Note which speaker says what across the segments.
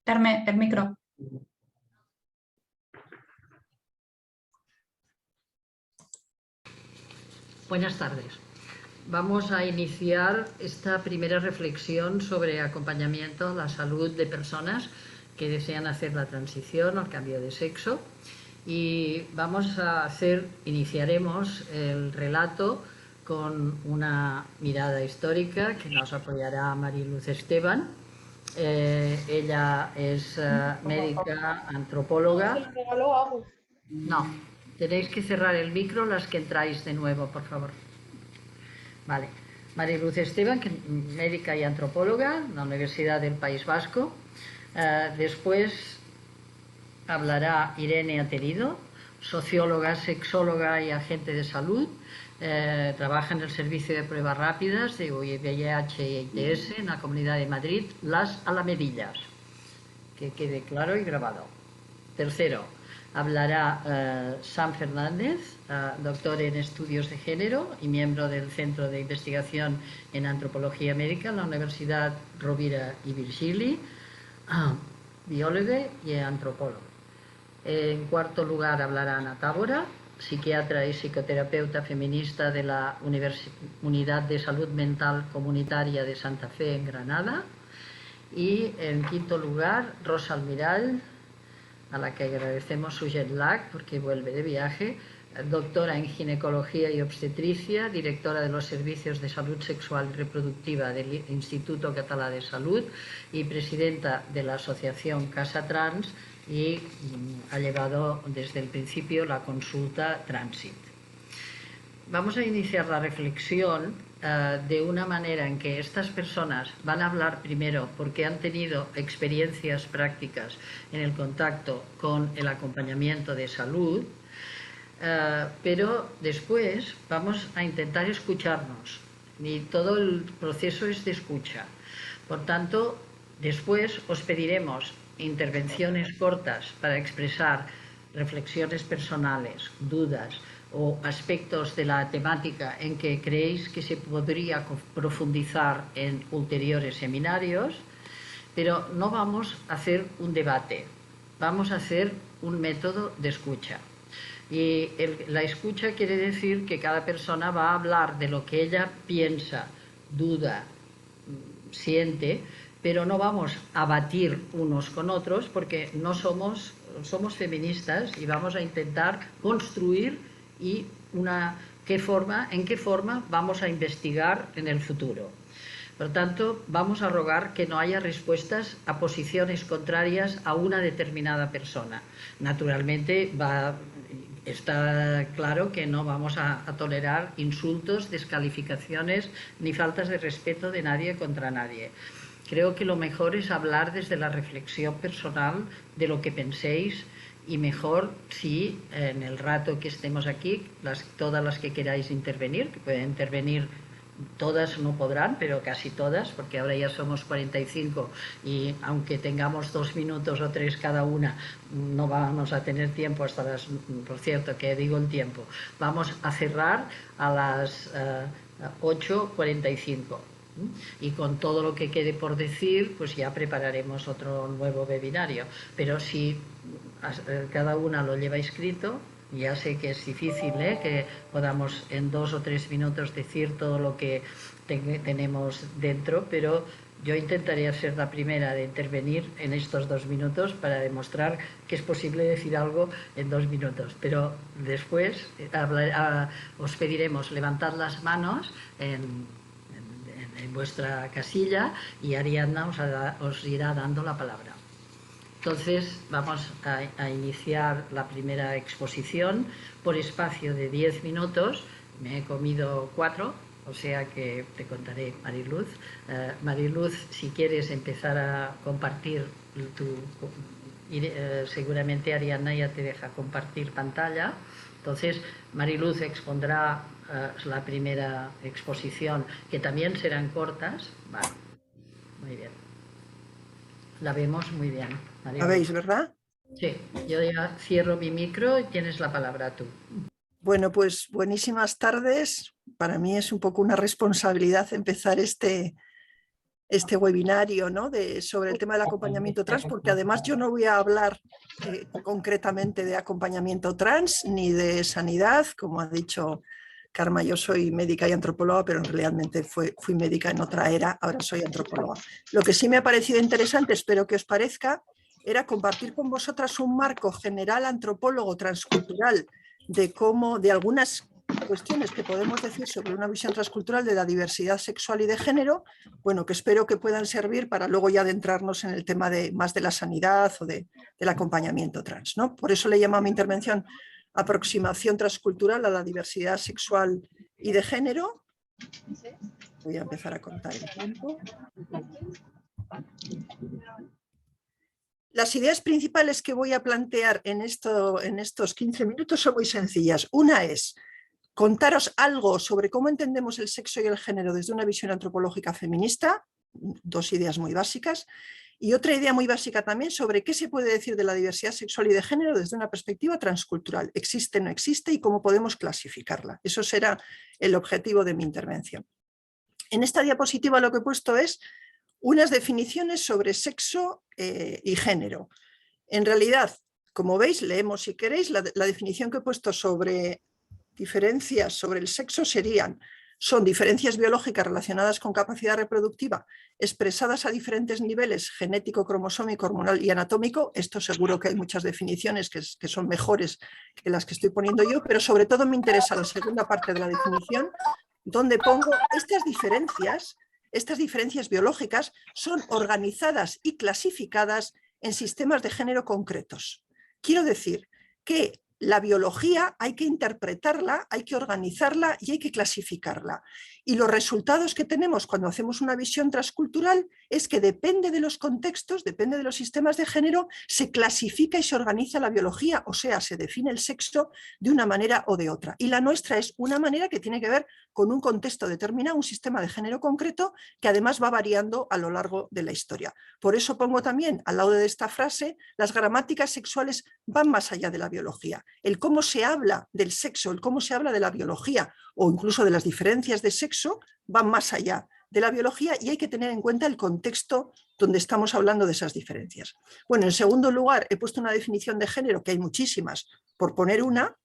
Speaker 1: Carmen, el micro.
Speaker 2: Buenas tardes. Vamos a iniciar esta primera reflexión sobre acompañamiento a la salud de personas que desean hacer la transición al cambio de sexo. Y iniciaremos el relato con una mirada histórica que nos apoyará Mariluz Esteban. Ella es médica, antropóloga. No, tenéis que cerrar el micro las que entráis de nuevo, por favor. Vale. Mariluz Esteban, médica y antropóloga en la Universidad del País Vasco. Después hablará Irene Aterido, socióloga, sexóloga y agente de salud. Trabaja en el servicio de pruebas rápidas de VIH y AIDS en la Comunidad de Madrid, Las Alamedillas. Que quede claro y grabado. Tercero, hablará Sam Fernández, doctor en estudios de género y miembro del Centro de Investigación en Antropología Médica en la Universidad Rovira i Virgili, biólogo y antropólogo. En cuarto lugar hablará Ana Tábora, psiquiatra y psicoterapeuta feminista de la Unidad de Salud Mental Comunitaria de Santa Fe en Granada. Y en quinto lugar, Rosa Almiral, a la que agradecemos su jet lag porque vuelve de viaje, doctora en ginecología y obstetricia, directora de los servicios de salud sexual y reproductiva del Instituto Català de Salud y presidenta de la asociación Casa Trans, y ha llevado desde el principio la consulta Transit. Vamos a iniciar la reflexión de una manera en que estas personas van a hablar primero porque han tenido experiencias prácticas en el contacto con el acompañamiento de salud, pero después vamos a intentar escucharnos y todo el proceso es de escucha. Por tanto, después os pediremos intervenciones cortas para expresar reflexiones personales, dudas o aspectos de la temática en que creéis que se podría profundizar en ulteriores seminarios, pero no vamos a hacer un debate, vamos a hacer un método de escucha. Y la escucha quiere decir que cada persona va a hablar de lo que ella piensa, duda, siente, pero no vamos a batir unos con otros porque no somos feministas y vamos a intentar construir y en qué forma vamos a investigar en el futuro. Por tanto, vamos a rogar que no haya respuestas a posiciones contrarias a una determinada persona. Naturalmente, está claro que no vamos a tolerar insultos, descalificaciones ni faltas de respeto de nadie contra nadie. Creo que lo mejor es hablar desde la reflexión personal de lo que penséis y mejor si en el rato que estemos aquí, todas las que queráis intervenir, que pueden intervenir, todas no podrán, pero casi todas, porque ahora ya somos 45 y aunque tengamos 2 minutos o 3 cada una, no vamos a tener tiempo hasta las... Por cierto, que digo el tiempo, vamos a cerrar a las 8:45. Y con todo lo que quede por decir, pues ya prepararemos otro nuevo webinario. Pero si cada una lo lleva escrito, ya sé que es difícil que podamos en 2 o 3 minutos decir todo lo que tenemos dentro, pero yo intentaré ser la primera de intervenir en estos 2 minutos para demostrar que es posible decir algo en 2 minutos. Pero después os pediremos levantad las manos en vuestra casilla y Ariadna os irá dando la palabra. Entonces vamos a iniciar la primera exposición por espacio de 10 minutos. Me he comido 4, o sea que te contaré, Mariluz. Mariluz, si quieres empezar a compartir seguramente Ariadna ya te deja compartir pantalla. Entonces Mariluz expondrá la primera exposición, que también serán cortas. Vale, muy bien. La vemos muy bien.
Speaker 3: ¿La veis, verdad?
Speaker 2: Sí, yo ya cierro mi micro y tienes la palabra tú.
Speaker 3: Bueno, pues buenísimas tardes. para mí es un poco una responsabilidad empezar este webinario, ¿no? sobre el tema del acompañamiento trans, porque además yo no voy a hablar concretamente de acompañamiento trans ni de sanidad, como ha dicho Karma. Yo soy médica y antropóloga, pero realmente fui médica en otra era, ahora soy antropóloga. Lo que sí me ha parecido interesante, espero que os parezca, era compartir con vosotras un marco general antropólogo transcultural de algunas cuestiones que podemos decir sobre una visión transcultural de la diversidad sexual y de género, bueno, que espero que puedan servir para luego ya adentrarnos en el tema más de la sanidad o del acompañamiento trans, ¿no? Por eso le llamo a mi intervención aproximación transcultural a la diversidad sexual y de género. Voy a empezar a contar el tiempo. Las ideas principales que voy a plantear en estos 15 minutos son muy sencillas. Una es contaros algo sobre cómo entendemos el sexo y el género desde una visión antropológica feminista, 2 ideas muy básicas, y otra idea muy básica también sobre qué se puede decir de la diversidad sexual y de género desde una perspectiva transcultural. ¿Existe, no existe? Y cómo podemos clasificarla. Eso será el objetivo de mi intervención. En esta diapositiva lo que he puesto es unas definiciones sobre sexo y género. En realidad, como veis, leemos si queréis, la definición que he puesto sobre diferencias sobre el sexo son diferencias biológicas relacionadas con capacidad reproductiva expresadas a diferentes niveles genético, cromosómico, hormonal y anatómico. Esto seguro que hay muchas definiciones que son mejores que las que estoy poniendo yo, pero sobre todo me interesa la segunda parte de la definición, donde pongo estas diferencias biológicas son organizadas y clasificadas en sistemas de género concretos. Quiero decir que la biología hay que interpretarla, hay que organizarla y hay que clasificarla. Y los resultados que tenemos cuando hacemos una visión transcultural es que depende de los contextos, depende de los sistemas de género, se clasifica y se organiza la biología, o sea, se define el sexo de una manera o de otra. Y la nuestra es una manera que tiene que ver con un contexto determinado, un sistema de género concreto, que además va variando a lo largo de la historia. Por eso pongo también al lado de esta frase, las gramáticas sexuales van más allá de la biología. El cómo se habla del sexo, el cómo se habla de la biología o incluso de las diferencias de sexo van más allá de la biología y hay que tener en cuenta el contexto donde estamos hablando de esas diferencias. Bueno, en segundo lugar, he puesto una definición de género, que hay muchísimas, por poner una,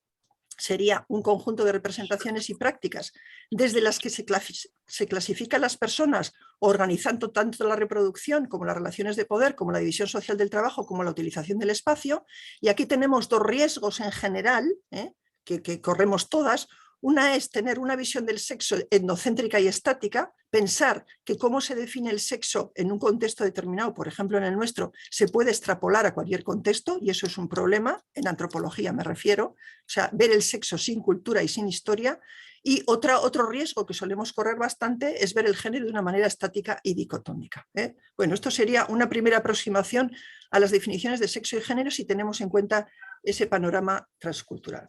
Speaker 3: sería un conjunto de representaciones y prácticas desde las que se clasifican las personas, organizando tanto la reproducción como las relaciones de poder, como la división social del trabajo, como la utilización del espacio. Y aquí tenemos 2 riesgos en general, que corremos todas. Una es tener una visión del sexo etnocéntrica y estática, pensar que cómo se define el sexo en un contexto determinado, por ejemplo en el nuestro, se puede extrapolar a cualquier contexto y eso es un problema, en antropología me refiero, o sea, ver el sexo sin cultura y sin historia. Y otro riesgo que solemos correr bastante es ver el género de una manera estática y dicotómica. Bueno, esto sería una primera aproximación a las definiciones de sexo y género si tenemos en cuenta ese panorama transcultural.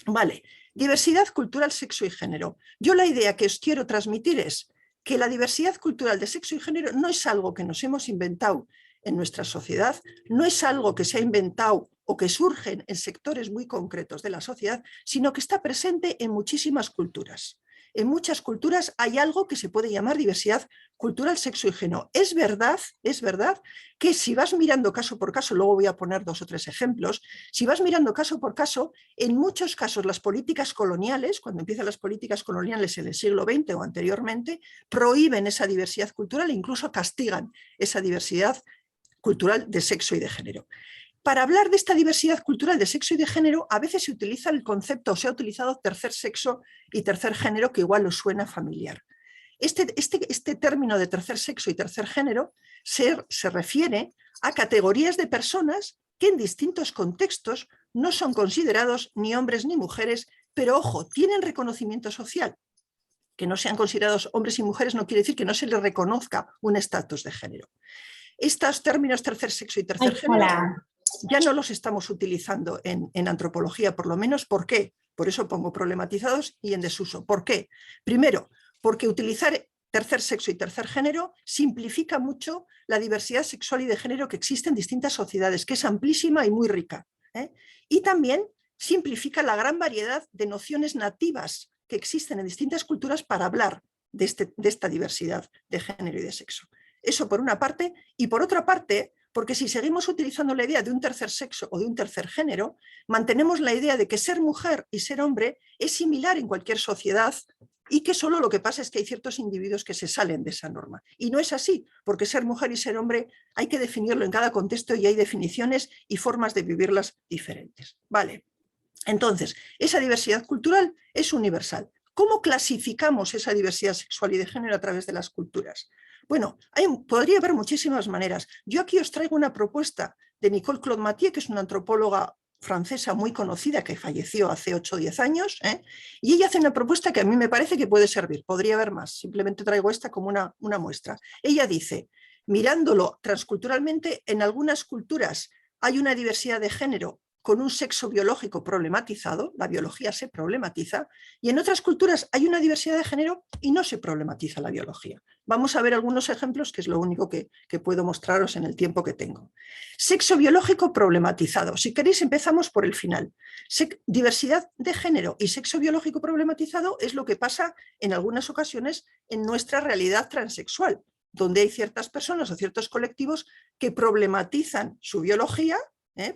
Speaker 3: Vale, diversidad cultural, sexo y género. Yo la idea que os quiero transmitir es que la diversidad cultural de sexo y género no es algo que nos hemos inventado en nuestra sociedad, no es algo que se ha inventado o que surgen en sectores muy concretos de la sociedad, sino que está presente en muchísimas culturas. En muchas culturas hay algo que se puede llamar diversidad cultural, sexo y género. Es verdad que si vas mirando caso por caso, luego voy a poner 2 o 3 ejemplos, si vas mirando caso por caso, en muchos casos las políticas coloniales, cuando empiezan las políticas coloniales en el siglo XX o anteriormente, prohíben esa diversidad cultural e incluso castigan esa diversidad cultural de sexo y de género. Para hablar de esta diversidad cultural de sexo y de género, a veces se utiliza el concepto, o se ha utilizado tercer sexo y tercer género, que igual os suena familiar. Este término de tercer sexo y tercer género se refiere a categorías de personas que en distintos contextos no son considerados ni hombres ni mujeres, pero ojo, tienen reconocimiento social. Que no sean considerados hombres y mujeres no quiere decir que no se les reconozca un estatus de género. Estos términos tercer sexo y tercer género ya no los estamos utilizando en antropología, por lo menos. ¿Por qué? Por eso pongo problematizados y en desuso. ¿Por qué? Primero, porque utilizar tercer sexo y tercer género simplifica mucho la diversidad sexual y de género que existe en distintas sociedades, que es amplísima y muy rica. Y también simplifica la gran variedad de nociones nativas que existen en distintas culturas para hablar de esta diversidad de género y de sexo. Eso por una parte, y por otra parte, porque si seguimos utilizando la idea de un tercer sexo o de un tercer género, mantenemos la idea de que ser mujer y ser hombre es similar en cualquier sociedad y que solo lo que pasa es que hay ciertos individuos que se salen de esa norma. Y no es así, porque ser mujer y ser hombre hay que definirlo en cada contexto y hay definiciones y formas de vivirlas diferentes. Vale. Entonces, esa diversidad cultural es universal. ¿Cómo clasificamos esa diversidad sexual y de género a través de las culturas? Bueno, podría haber muchísimas maneras. Yo aquí os traigo una propuesta de Nicole Claude Mathieu, que es una antropóloga francesa muy conocida que falleció hace 8 o 10 años, y ella hace una propuesta que a mí me parece que puede servir. Podría haber más, simplemente traigo esta como una muestra. Ella dice, mirándolo transculturalmente, en algunas culturas hay una diversidad de género con un sexo biológico problematizado, la biología se problematiza, y en otras culturas hay una diversidad de género y no se problematiza la biología. Vamos a ver algunos ejemplos, que es lo único que puedo mostraros en el tiempo que tengo. Sexo biológico problematizado. Si queréis, empezamos por el final. Diversidad de género y sexo biológico problematizado es lo que pasa en algunas ocasiones en nuestra realidad transexual, donde hay ciertas personas o ciertos colectivos que problematizan su biología,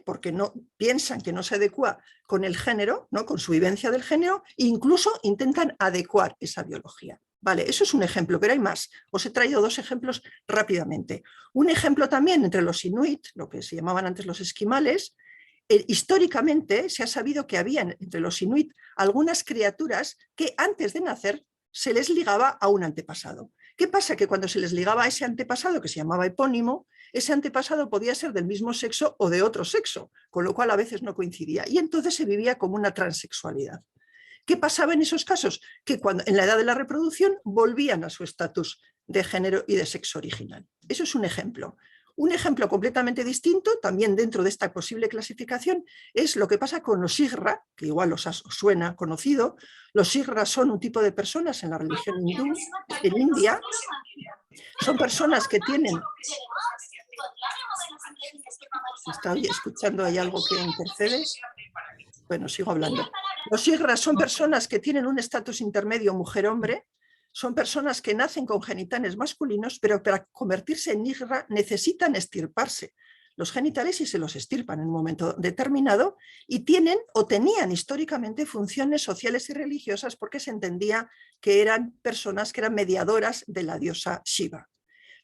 Speaker 3: porque no piensan que no se adecua con el género, ¿no? Con su vivencia del género, e incluso intentan adecuar esa biología. Vale, eso es un ejemplo, pero hay más. Os he traído 2 ejemplos rápidamente. Un ejemplo también entre los inuit, lo que se llamaban antes los esquimales. Históricamente se ha sabido que había entre los inuit algunas criaturas que antes de nacer se les ligaba a un antepasado. ¿Qué pasa? Que cuando se les ligaba a ese antepasado, que se llamaba epónimo, ese antepasado podía ser del mismo sexo o de otro sexo, con lo cual a veces no coincidía. Y entonces se vivía como una transexualidad. ¿Qué pasaba en esos casos? Que en la edad de la reproducción volvían a su estatus de género y de sexo original. Eso es un ejemplo. Un ejemplo completamente distinto, también dentro de esta posible clasificación, es lo que pasa con los Sigra, que igual os suena conocido. Los Sigra son un tipo de personas en la religión hindú, en India. Son personas que tienen... ¿Estoy escuchando? ¿Hay algo que intercede? Bueno, sigo hablando. Los Sigra son personas que tienen un estatus intermedio mujer-hombre. Son personas que nacen con genitales masculinos, pero para convertirse en Nigra necesitan extirparse los genitales y se los extirpan en un momento determinado y tienen o tenían históricamente funciones sociales y religiosas porque se entendía que eran personas que eran mediadoras de la diosa Shiva.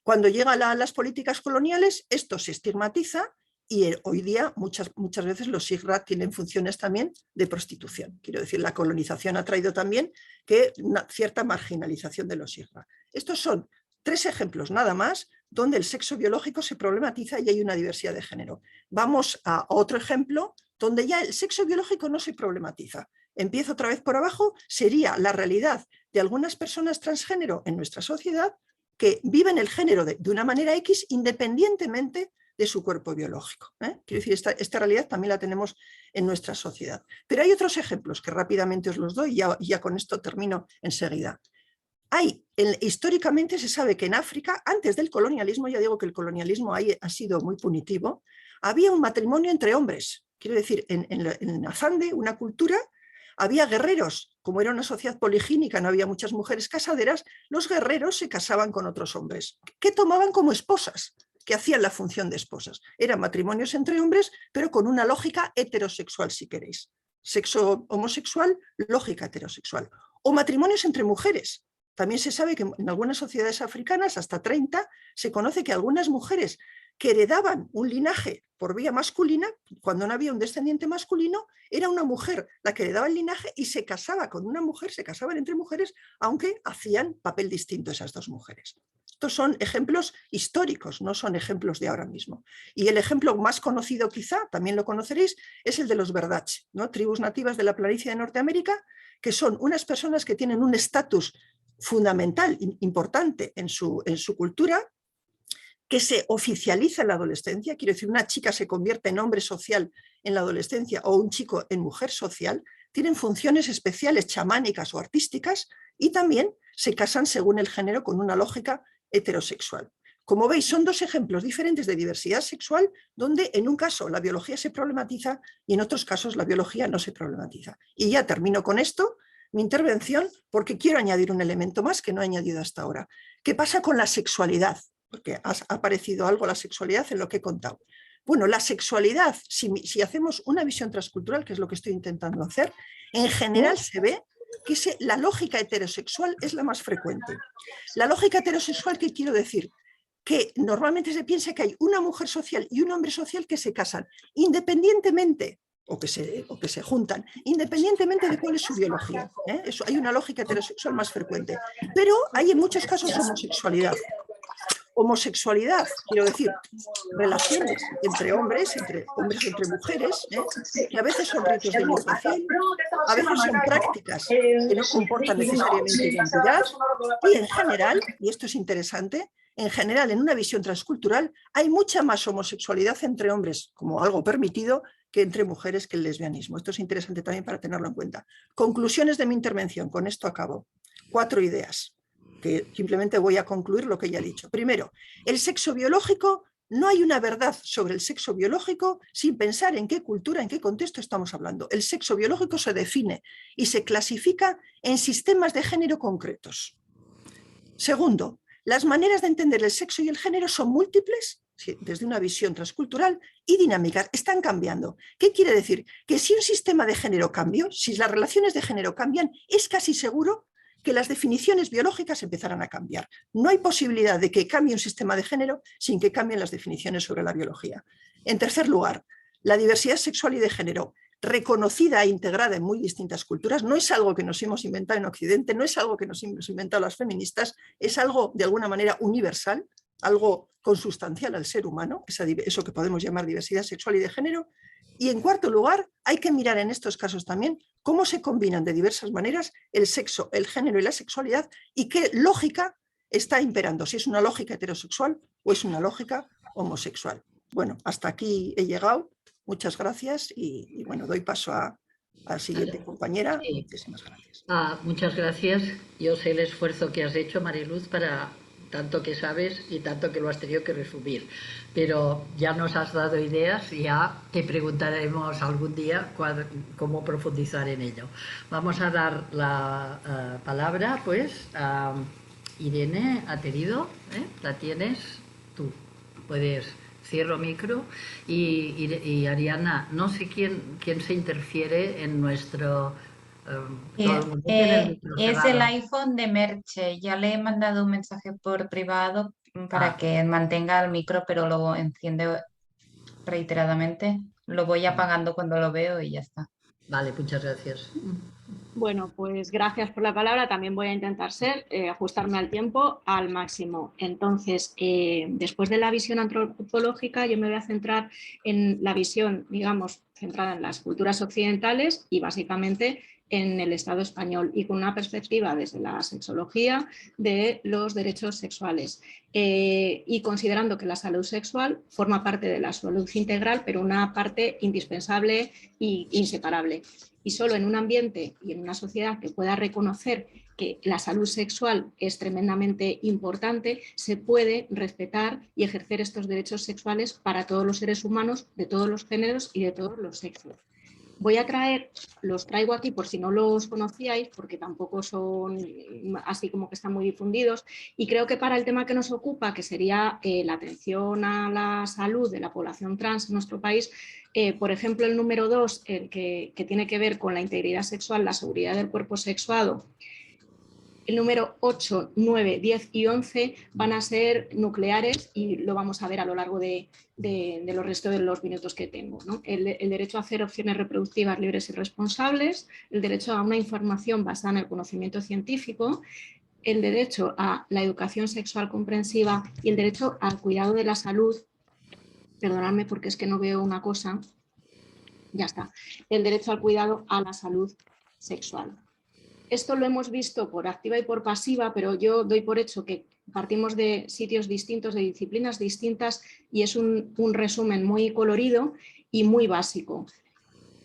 Speaker 3: Cuando llegan las políticas coloniales, esto se estigmatiza y hoy día muchas veces los Sigra tienen funciones también de prostitución. Quiero decir, la colonización ha traído también que una cierta marginalización de los Sigra. Estos son 3 ejemplos nada más donde el sexo biológico se problematiza y hay una diversidad de género. Vamos a otro ejemplo donde ya el sexo biológico no se problematiza. Empiezo otra vez por abajo, sería la realidad de algunas personas transgénero en nuestra sociedad que viven el género de una manera X independientemente de su cuerpo biológico. Quiero decir, esta realidad también la tenemos en nuestra sociedad. Pero hay otros ejemplos que rápidamente os los doy y ya con esto termino enseguida. Históricamente se sabe que en África, antes del colonialismo, ya digo que el colonialismo ahí ha sido muy punitivo, había un matrimonio entre hombres. Quiero decir, en Azande, una cultura, había guerreros. Como era una sociedad poligínica, no había muchas mujeres casaderas, los guerreros se casaban con otros hombres, que tomaban como esposas, que hacían la función de esposas. Eran matrimonios entre hombres, pero con una lógica heterosexual, si queréis. Sexo homosexual, lógica heterosexual. O matrimonios entre mujeres. También se sabe que en algunas sociedades africanas, hasta 30, se conoce que algunas mujeres que heredaban un linaje por vía masculina, cuando no había un descendiente masculino, era una mujer la que heredaba el linaje y se casaba con una mujer, se casaban entre mujeres, aunque hacían papel distinto esas 2 mujeres. Estos son ejemplos históricos, no son ejemplos de ahora mismo. Y el ejemplo más conocido quizá, también lo conoceréis, es el de los Berdach, ¿no? Tribus nativas de la planicie de Norteamérica, que son unas personas que tienen un estatus fundamental, importante en su cultura, que se oficializa en la adolescencia. Quiero decir, una chica se convierte en hombre social en la adolescencia o un chico en mujer social, tienen funciones especiales chamánicas o artísticas y también se casan según el género con una lógica heterosexual. Como veis, son 2 ejemplos diferentes de diversidad sexual donde en un caso la biología se problematiza y en otros casos la biología no se problematiza. Y ya termino con esto. mi intervención porque quiero añadir un elemento más que no he añadido hasta ahora. ¿Qué pasa con la sexualidad? Porque ha aparecido algo la sexualidad en lo que he contado. Bueno, la sexualidad, si hacemos una visión transcultural, que es lo que estoy intentando hacer, en general se ve que la lógica heterosexual es la más frecuente. La lógica heterosexual, ¿qué quiero decir? Que normalmente se piensa que hay una mujer social y un hombre social que se casan independientemente o que se juntan, independientemente de cuál es su biología. Eso, hay una lógica heterosexual más frecuente. Pero hay en muchos casos homosexualidad. Homosexualidad, quiero decir, relaciones entre hombres entre mujeres, que a veces son ritos de iniciación, a veces son prácticas que no comportan necesariamente identidad, y en general, y esto es interesante, en general, en una visión transcultural, hay mucha más homosexualidad entre hombres, como algo permitido, que entre mujeres, que el lesbianismo. Esto es interesante también para tenerlo en cuenta. Conclusiones de mi intervención, con esto acabo. 4 ideas, que simplemente voy a concluir lo que ya he dicho. Primero, el sexo biológico, no hay una verdad sobre el sexo biológico sin pensar en qué cultura, en qué contexto estamos hablando. El sexo biológico se define y se clasifica en sistemas de género concretos. Segundo, las maneras de entender el sexo y el género son múltiples, desde una visión transcultural, y dinámicas, están cambiando. ¿Qué quiere decir? Que si un sistema de género cambia, si las relaciones de género cambian, es casi seguro que las definiciones biológicas empezarán a cambiar. No hay posibilidad de que cambie un sistema de género sin que cambien las definiciones sobre la biología. En tercer lugar, la diversidad sexual y de género, reconocida e integrada en muy distintas culturas, no es algo que nos hemos inventado en Occidente, no es algo que nos hemos inventado las feministas, es algo de alguna manera universal, algo consustancial al ser humano, eso que podemos llamar diversidad sexual y de género. Y en cuarto lugar, hay que mirar en estos casos también cómo se combinan de diversas maneras el sexo, el género y la sexualidad y qué lógica está imperando, si es una lógica heterosexual o es una lógica homosexual. Bueno, hasta aquí he llegado. Muchas gracias y bueno, doy paso a la siguiente compañera.
Speaker 2: Sí.
Speaker 3: Muchísimas gracias.
Speaker 2: Muchas gracias. Yo sé el esfuerzo que has hecho, Mariluz, para tanto que sabes y tanto que lo has tenido que resumir. Pero ya nos has dado ideas y ya te preguntaremos algún día cómo profundizar en ello. Vamos a dar la palabra pues a Irene Aterido. La tienes tú. Puedes... Cierro micro y Ariana, no sé quién se interfiere en nuestro... todo el mundo tiene el micro
Speaker 1: es
Speaker 2: cerrado.
Speaker 1: el iPhone de Merche. Ya le he mandado un mensaje por privado para que mantenga el micro, pero lo enciende reiteradamente. Lo voy apagando cuando lo veo y ya está.
Speaker 2: Vale, muchas gracias.
Speaker 4: Bueno, pues gracias por la palabra. También voy a intentar ajustarme al tiempo al máximo. Entonces, después de la visión antropológica, yo me voy a centrar en la visión, digamos, centrada en las culturas occidentales y básicamente en el Estado español y con una perspectiva desde la sexología de los derechos sexuales y considerando que la salud sexual forma parte de la salud integral, pero una parte indispensable e inseparable. Y solo en un ambiente y en una sociedad que pueda reconocer que la salud sexual es tremendamente importante, se puede respetar y ejercer estos derechos sexuales para todos los seres humanos de todos los géneros y de todos los sexos. Los traigo aquí por si no los conocíais, porque tampoco son así como que están muy difundidos, y creo que para el tema que nos ocupa, que sería la atención a la salud de la población trans en nuestro país, por ejemplo, el número 2, el que tiene que ver con la integridad sexual, la seguridad del cuerpo sexuado, el número 8, 9, 10 y 11 van a ser nucleares y lo vamos a ver a lo largo de los restos de los minutos que tengo, ¿no? El derecho a hacer opciones reproductivas libres y responsables, el derecho a una información basada en el conocimiento científico, el derecho a la educación sexual comprensiva y el derecho al cuidado de la salud. Perdonadme porque es que no veo una cosa. Ya está. El derecho al cuidado a la salud sexual. Esto lo hemos visto por activa y por pasiva, pero yo doy por hecho que partimos de sitios distintos, de disciplinas distintas y es un resumen muy colorido y muy básico.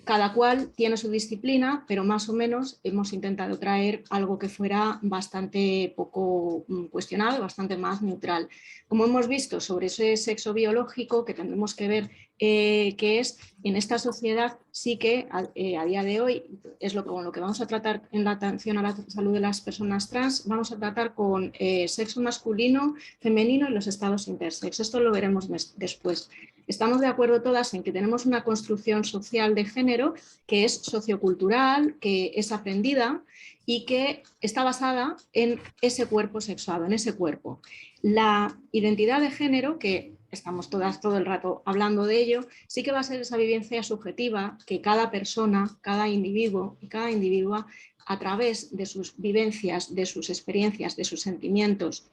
Speaker 4: Cada cual tiene su disciplina, pero más o menos hemos intentado traer algo que fuera bastante poco cuestionado, bastante más neutral. Como hemos visto sobre ese sexo biológico, que tendremos que ver que es en esta sociedad sí que a día de hoy es con lo que vamos a tratar en la atención a la salud de las personas trans, vamos a tratar con sexo masculino, femenino y los estados intersex. Esto lo veremos después. Estamos de acuerdo todas en que tenemos una construcción social de género que es sociocultural, que es aprendida y que está basada en ese cuerpo sexuado, en ese cuerpo. La identidad de género, que estamos todas todo el rato hablando de ello, sí que va a ser esa vivencia subjetiva que cada persona, cada individuo y cada individua, a través de sus vivencias, de sus experiencias, de sus sentimientos,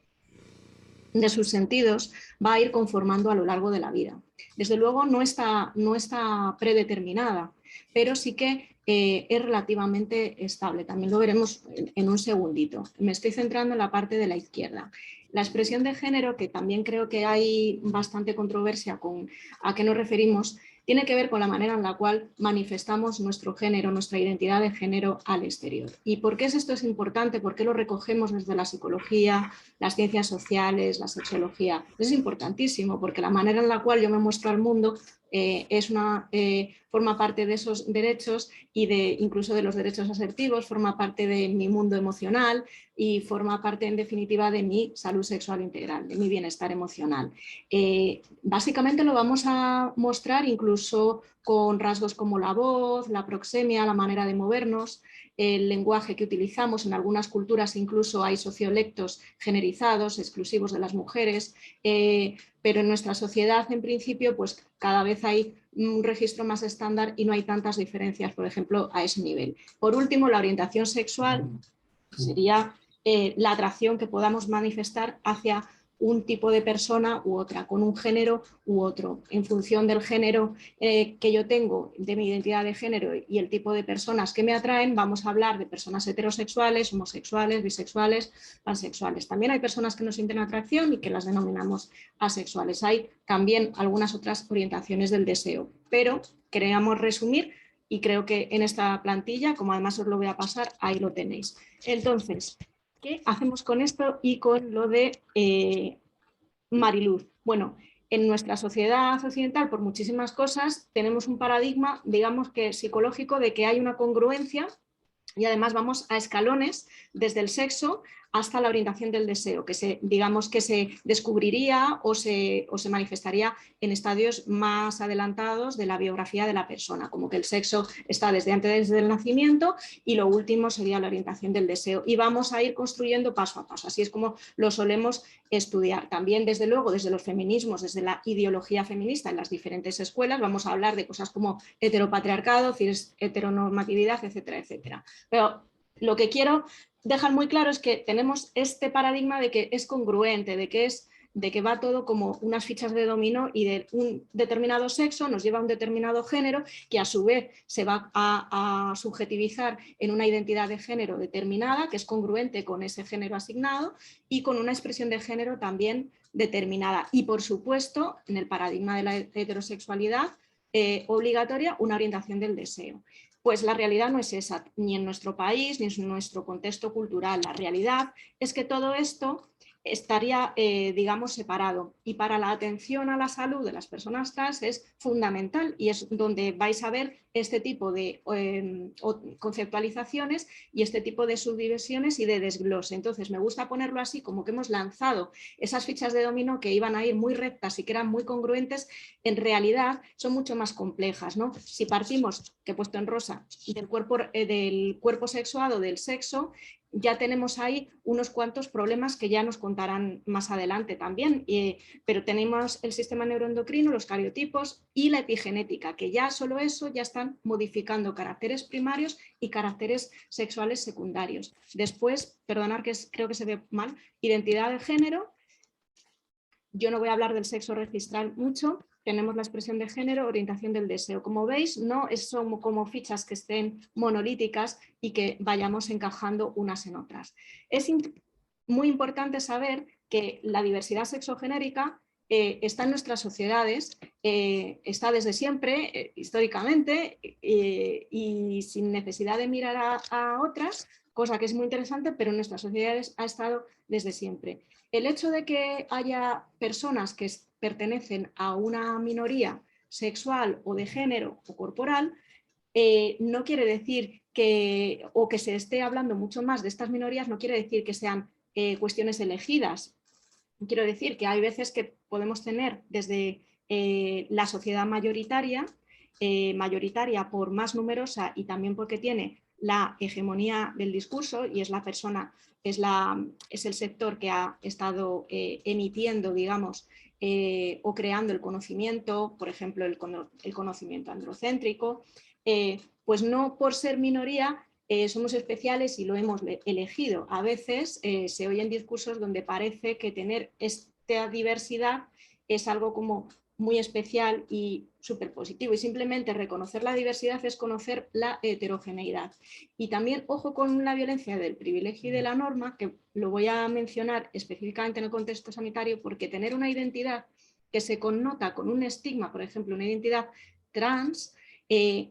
Speaker 4: de sus sentidos, va a ir conformando a lo largo de la vida. Desde luego no está predeterminada, pero sí que es relativamente estable. También lo veremos en un segundito. Me estoy centrando en la parte de la izquierda. La expresión de género, que también creo que hay bastante controversia con a qué nos referimos, tiene que ver con la manera en la cual manifestamos nuestro género, nuestra identidad de género al exterior. ¿Y por qué esto es importante? ¿Por qué lo recogemos desde la psicología, las ciencias sociales, la sexología? Es importantísimo porque la manera en la cual yo me muestro al mundo forma parte de esos derechos y incluso de los derechos asertivos, forma parte de mi mundo emocional y forma parte en definitiva de mi salud sexual integral, de mi bienestar emocional. Básicamente lo vamos a mostrar incluso con rasgos como la voz, la proxemia, la manera de movernos, el lenguaje que utilizamos. En algunas culturas incluso hay sociolectos generizados, exclusivos de las mujeres, pero en nuestra sociedad en principio pues cada vez hay un registro más estándar y no hay tantas diferencias, por ejemplo, a ese nivel. Por último, la orientación sexual sería la atracción que podamos manifestar hacia un tipo de persona u otra, con un género u otro. En función del género que yo tengo, de mi identidad de género y el tipo de personas que me atraen, vamos a hablar de personas heterosexuales, homosexuales, bisexuales, pansexuales. También hay personas que nos sienten atracción y que las denominamos asexuales. Hay también algunas otras orientaciones del deseo, pero queríamos resumir y creo que en esta plantilla, como además os lo voy a pasar, ahí lo tenéis. Entonces, ¿qué hacemos con esto y con lo de Mariluz? Bueno, en nuestra sociedad occidental, por muchísimas cosas, tenemos un paradigma, digamos que psicológico, de que hay una congruencia y además vamos a escalones desde el sexo hasta la orientación del deseo, que digamos que se descubriría o se manifestaría en estadios más adelantados de la biografía de la persona, como que el sexo está desde antes del nacimiento y lo último sería la orientación del deseo. Y vamos a ir construyendo paso a paso, así es como lo solemos estudiar. También, desde luego, desde los feminismos, desde la ideología feminista en las diferentes escuelas, vamos a hablar de cosas como heteropatriarcado, heteronormatividad, etcétera, etcétera. Pero lo que quiero dejar muy claro es que tenemos este paradigma de que es congruente, de que va todo como unas fichas de dominó y de un determinado sexo nos lleva a un determinado género que a su vez se va a subjetivizar en una identidad de género determinada que es congruente con ese género asignado y con una expresión de género también determinada. Y por supuesto, en el paradigma de la heterosexualidad obligatoria, una orientación del deseo. Pues la realidad no es esa, ni en nuestro país, ni en nuestro contexto cultural. La realidad es que todo esto estaría, digamos, separado. Y para la atención a la salud de las personas trans es fundamental y es donde vais a ver este tipo de conceptualizaciones y este tipo de subdivisiones y de desglose. Entonces, me gusta ponerlo así, como que hemos lanzado esas fichas de dominó que iban a ir muy rectas y que eran muy congruentes, en realidad son mucho más complejas, ¿no? Si partimos, que he puesto en rosa, del cuerpo sexuado, del sexo, ya tenemos ahí unos cuantos problemas que ya nos contarán más adelante también, pero tenemos el sistema neuroendocrino, los cariotipos y la epigenética, que ya solo eso ya están modificando caracteres primarios y caracteres sexuales secundarios. Después, perdonar que creo que se ve mal, identidad de género. Yo no voy a hablar del sexo registral mucho. Tenemos la expresión de género, orientación del deseo. Como veis, no son como fichas que estén monolíticas y que vayamos encajando unas en otras. Es muy importante saber que la diversidad sexogenérica está en nuestras sociedades, está desde siempre, históricamente, y sin necesidad de mirar a otras, cosa que es muy interesante, pero en nuestras sociedades ha estado desde siempre. El hecho de que haya personas que pertenecen a una minoría sexual o de género o corporal, no quiere decir que, o que se esté hablando mucho más de estas minorías, no quiere decir que sean cuestiones elegidas. Quiero decir que hay veces que podemos tener desde la sociedad mayoritaria por más numerosa y también porque tiene la hegemonía del discurso y es la persona, es el sector que ha estado emitiendo, digamos, o creando el conocimiento, por ejemplo, el conocimiento androcéntrico, pues no por ser minoría somos especiales y lo hemos elegido. A veces se oyen discursos donde parece que tener esta diversidad es algo como muy especial y súper positivo, y simplemente reconocer la diversidad es conocer la heterogeneidad. Y también, ojo con la violencia del privilegio y de la norma, que lo voy a mencionar específicamente en el contexto sanitario, porque tener una identidad que se connota con un estigma, por ejemplo, una identidad trans,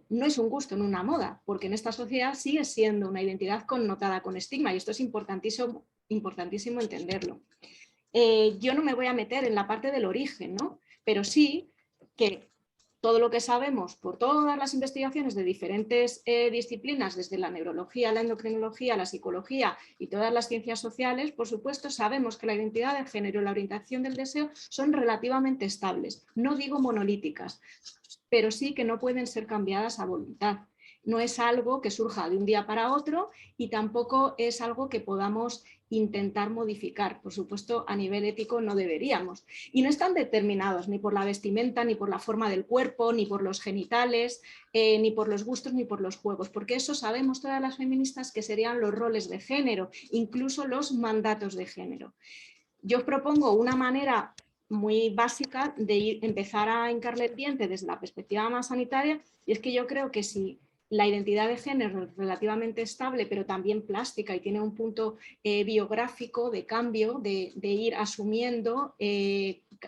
Speaker 4: no es un gusto, no una moda, porque en esta sociedad sigue siendo una identidad connotada con estigma, y esto es importantísimo entenderlo. Yo no me voy a meter en la parte del origen, ¿no? Pero sí que todo lo que sabemos por todas las investigaciones de diferentes disciplinas, desde la neurología, la endocrinología, la psicología y todas las ciencias sociales, por supuesto, sabemos que la identidad de género y la orientación del deseo son relativamente estables. No digo monolíticas, pero sí que no pueden ser cambiadas a voluntad. No es algo que surja de un día para otro y tampoco es algo que podamos intentar modificar. Por supuesto, a nivel ético no deberíamos. Y no están determinados ni por la vestimenta, ni por la forma del cuerpo, ni por los genitales, ni por los gustos, ni por los juegos, porque eso sabemos todas las feministas que serían los roles de género, incluso los mandatos de género. Yo os propongo una manera muy básica de empezar a hincarle el diente desde la perspectiva más sanitaria, y es que yo creo que si la identidad de género es relativamente estable, pero también plástica y tiene un punto biográfico de cambio, de ir asumiendo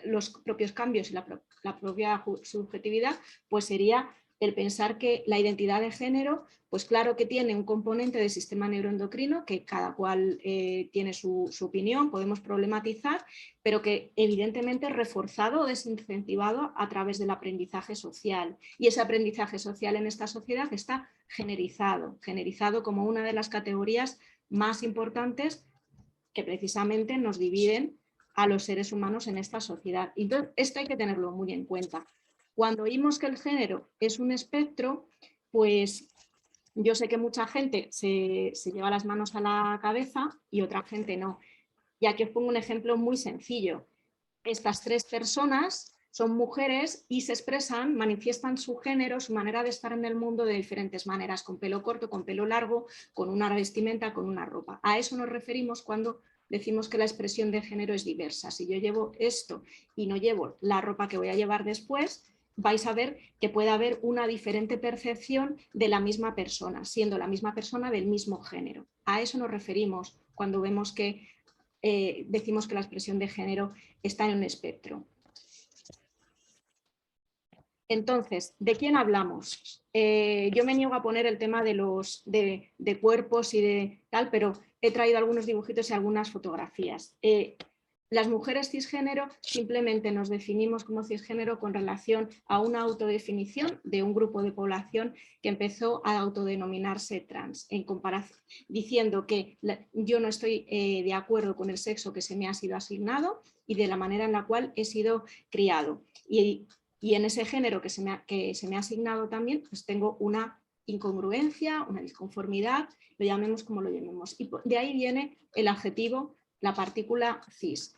Speaker 4: los propios cambios y la propia subjetividad, pues sería el pensar que la identidad de género, pues claro que tiene un componente del sistema neuroendocrino, que cada cual tiene su opinión, podemos problematizar, pero que evidentemente es reforzado o desincentivado a través del aprendizaje social. Y ese aprendizaje social en esta sociedad está generizado como una de las categorías más importantes que precisamente nos dividen a los seres humanos en esta sociedad. Entonces, esto hay que tenerlo muy en cuenta. Cuando oímos que el género es un espectro, pues yo sé que mucha gente se lleva las manos a la cabeza y otra gente no. Y aquí os pongo un ejemplo muy sencillo. Estas tres personas son mujeres y se expresan, manifiestan su género, su manera de estar en el mundo de diferentes maneras, con pelo corto, con pelo largo, con una vestimenta, con una ropa. A eso nos referimos cuando decimos que la expresión de género es diversa. Si yo llevo esto y no llevo la ropa que voy a llevar después, vais a ver que puede haber una diferente percepción de la misma persona, siendo la misma persona del mismo género. A eso nos referimos cuando vemos que decimos que la expresión de género está en un espectro. Entonces, ¿de quién hablamos? Yo me niego a poner el tema de cuerpos y de tal, pero he traído algunos dibujitos y algunas fotografías. Las mujeres cisgénero simplemente nos definimos como cisgénero con relación a una autodefinición de un grupo de población que empezó a autodenominarse trans, en comparación, diciendo que yo no estoy de acuerdo con el sexo que se me ha sido asignado y de la manera en la cual he sido criado. Y en ese género que se me ha asignado también, pues tengo una incongruencia, una disconformidad, lo llamemos como lo llamemos. Y de ahí viene el adjetivo, la partícula cis.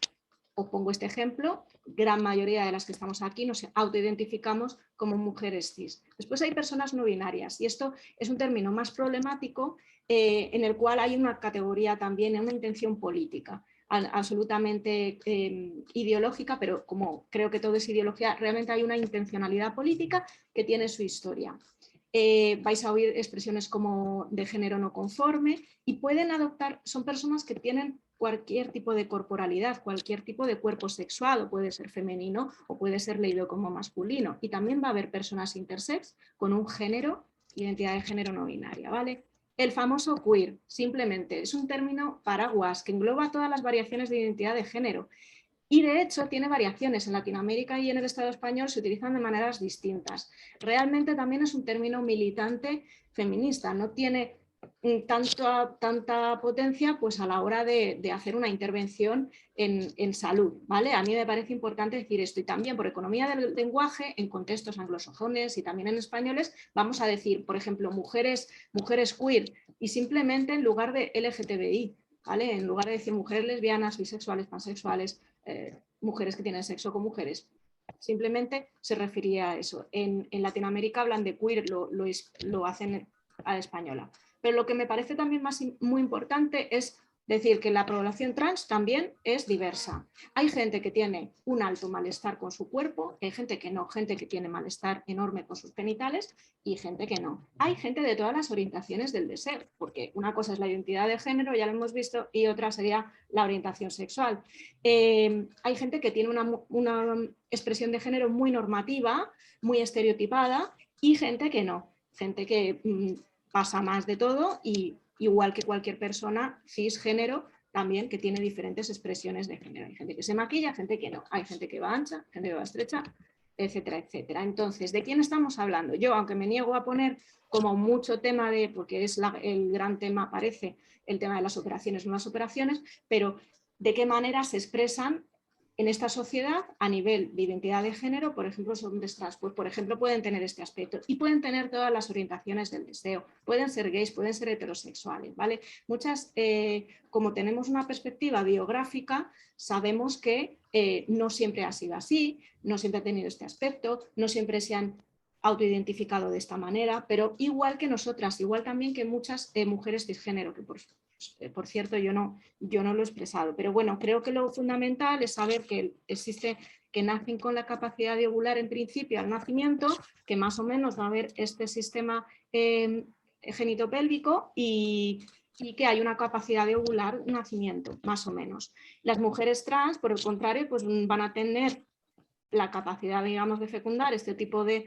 Speaker 4: Os pongo este ejemplo, gran mayoría de las que estamos aquí nos autoidentificamos como mujeres cis. Después hay personas no binarias y esto es un término más problemático en el cual hay una categoría también, una intención política absolutamente ideológica, pero como creo que todo es ideología, realmente hay una intencionalidad política que tiene su historia. Vais a oír expresiones como de género no conforme y pueden adoptar, son personas que tienen cualquier tipo de corporalidad, cualquier tipo de cuerpo sexual, o puede ser femenino o puede ser leído como masculino. Y también va a haber personas intersex con un género, identidad de género no binaria, ¿vale? El famoso queer, simplemente, es un término paraguas que engloba todas las variaciones de identidad de género. Y de hecho tiene variaciones. En Latinoamérica y en el Estado español se utilizan de maneras distintas. Realmente también es un término militante feminista, no tiene tanta potencia pues, a la hora de hacer una intervención en salud. ¿Vale? A mí me parece importante decir esto. Y también por economía del lenguaje, en contextos anglosajones y también en españoles, vamos a decir, por ejemplo, mujeres queer y simplemente en lugar de LGTBI. ¿Vale? En lugar de decir mujeres lesbianas, bisexuales, pansexuales, mujeres que tienen sexo con mujeres. Simplemente se refería a eso. En Latinoamérica hablan de queer, lo hacen a la española. Pero lo que me parece también muy importante es decir que la población trans también es diversa. Hay gente que tiene un alto malestar con su cuerpo, hay gente que no, gente que tiene malestar enorme con sus genitales y gente que no. Hay gente de todas las orientaciones del deseo, porque una cosa es la identidad de género, ya lo hemos visto, y otra sería la orientación sexual. Hay gente que tiene una expresión de género muy normativa, muy estereotipada, y gente que no, gente que pasa más de todo y igual que cualquier persona cisgénero también que tiene diferentes expresiones de género. Hay gente que se maquilla, gente que no. Hay gente que va ancha, gente que va estrecha, etcétera, etcétera. Entonces, ¿de quién estamos hablando? Yo, aunque me niego a poner como mucho tema porque es el gran tema, parece, el tema de las operaciones, no las operaciones, pero ¿de qué manera se expresan en esta sociedad a nivel de identidad de género? Por ejemplo, los hombres trans, pues por ejemplo pueden tener este aspecto y pueden tener todas las orientaciones del deseo, pueden ser gays, pueden ser heterosexuales, ¿vale? Muchas, como tenemos una perspectiva biográfica, sabemos que no siempre ha sido así, no siempre ha tenido este aspecto, no siempre se han autoidentificado de esta manera, pero igual que nosotras, igual también que muchas mujeres cisgénero, que por cierto yo no lo he expresado, pero bueno, creo que lo fundamental es saber que nacen con la capacidad de ovular en principio al nacimiento, que más o menos va a haber este sistema genitopélvico y que hay una capacidad de ovular nacimiento, más o menos. Las mujeres trans, por el contrario, pues van a tener la capacidad, digamos, de fecundar este tipo de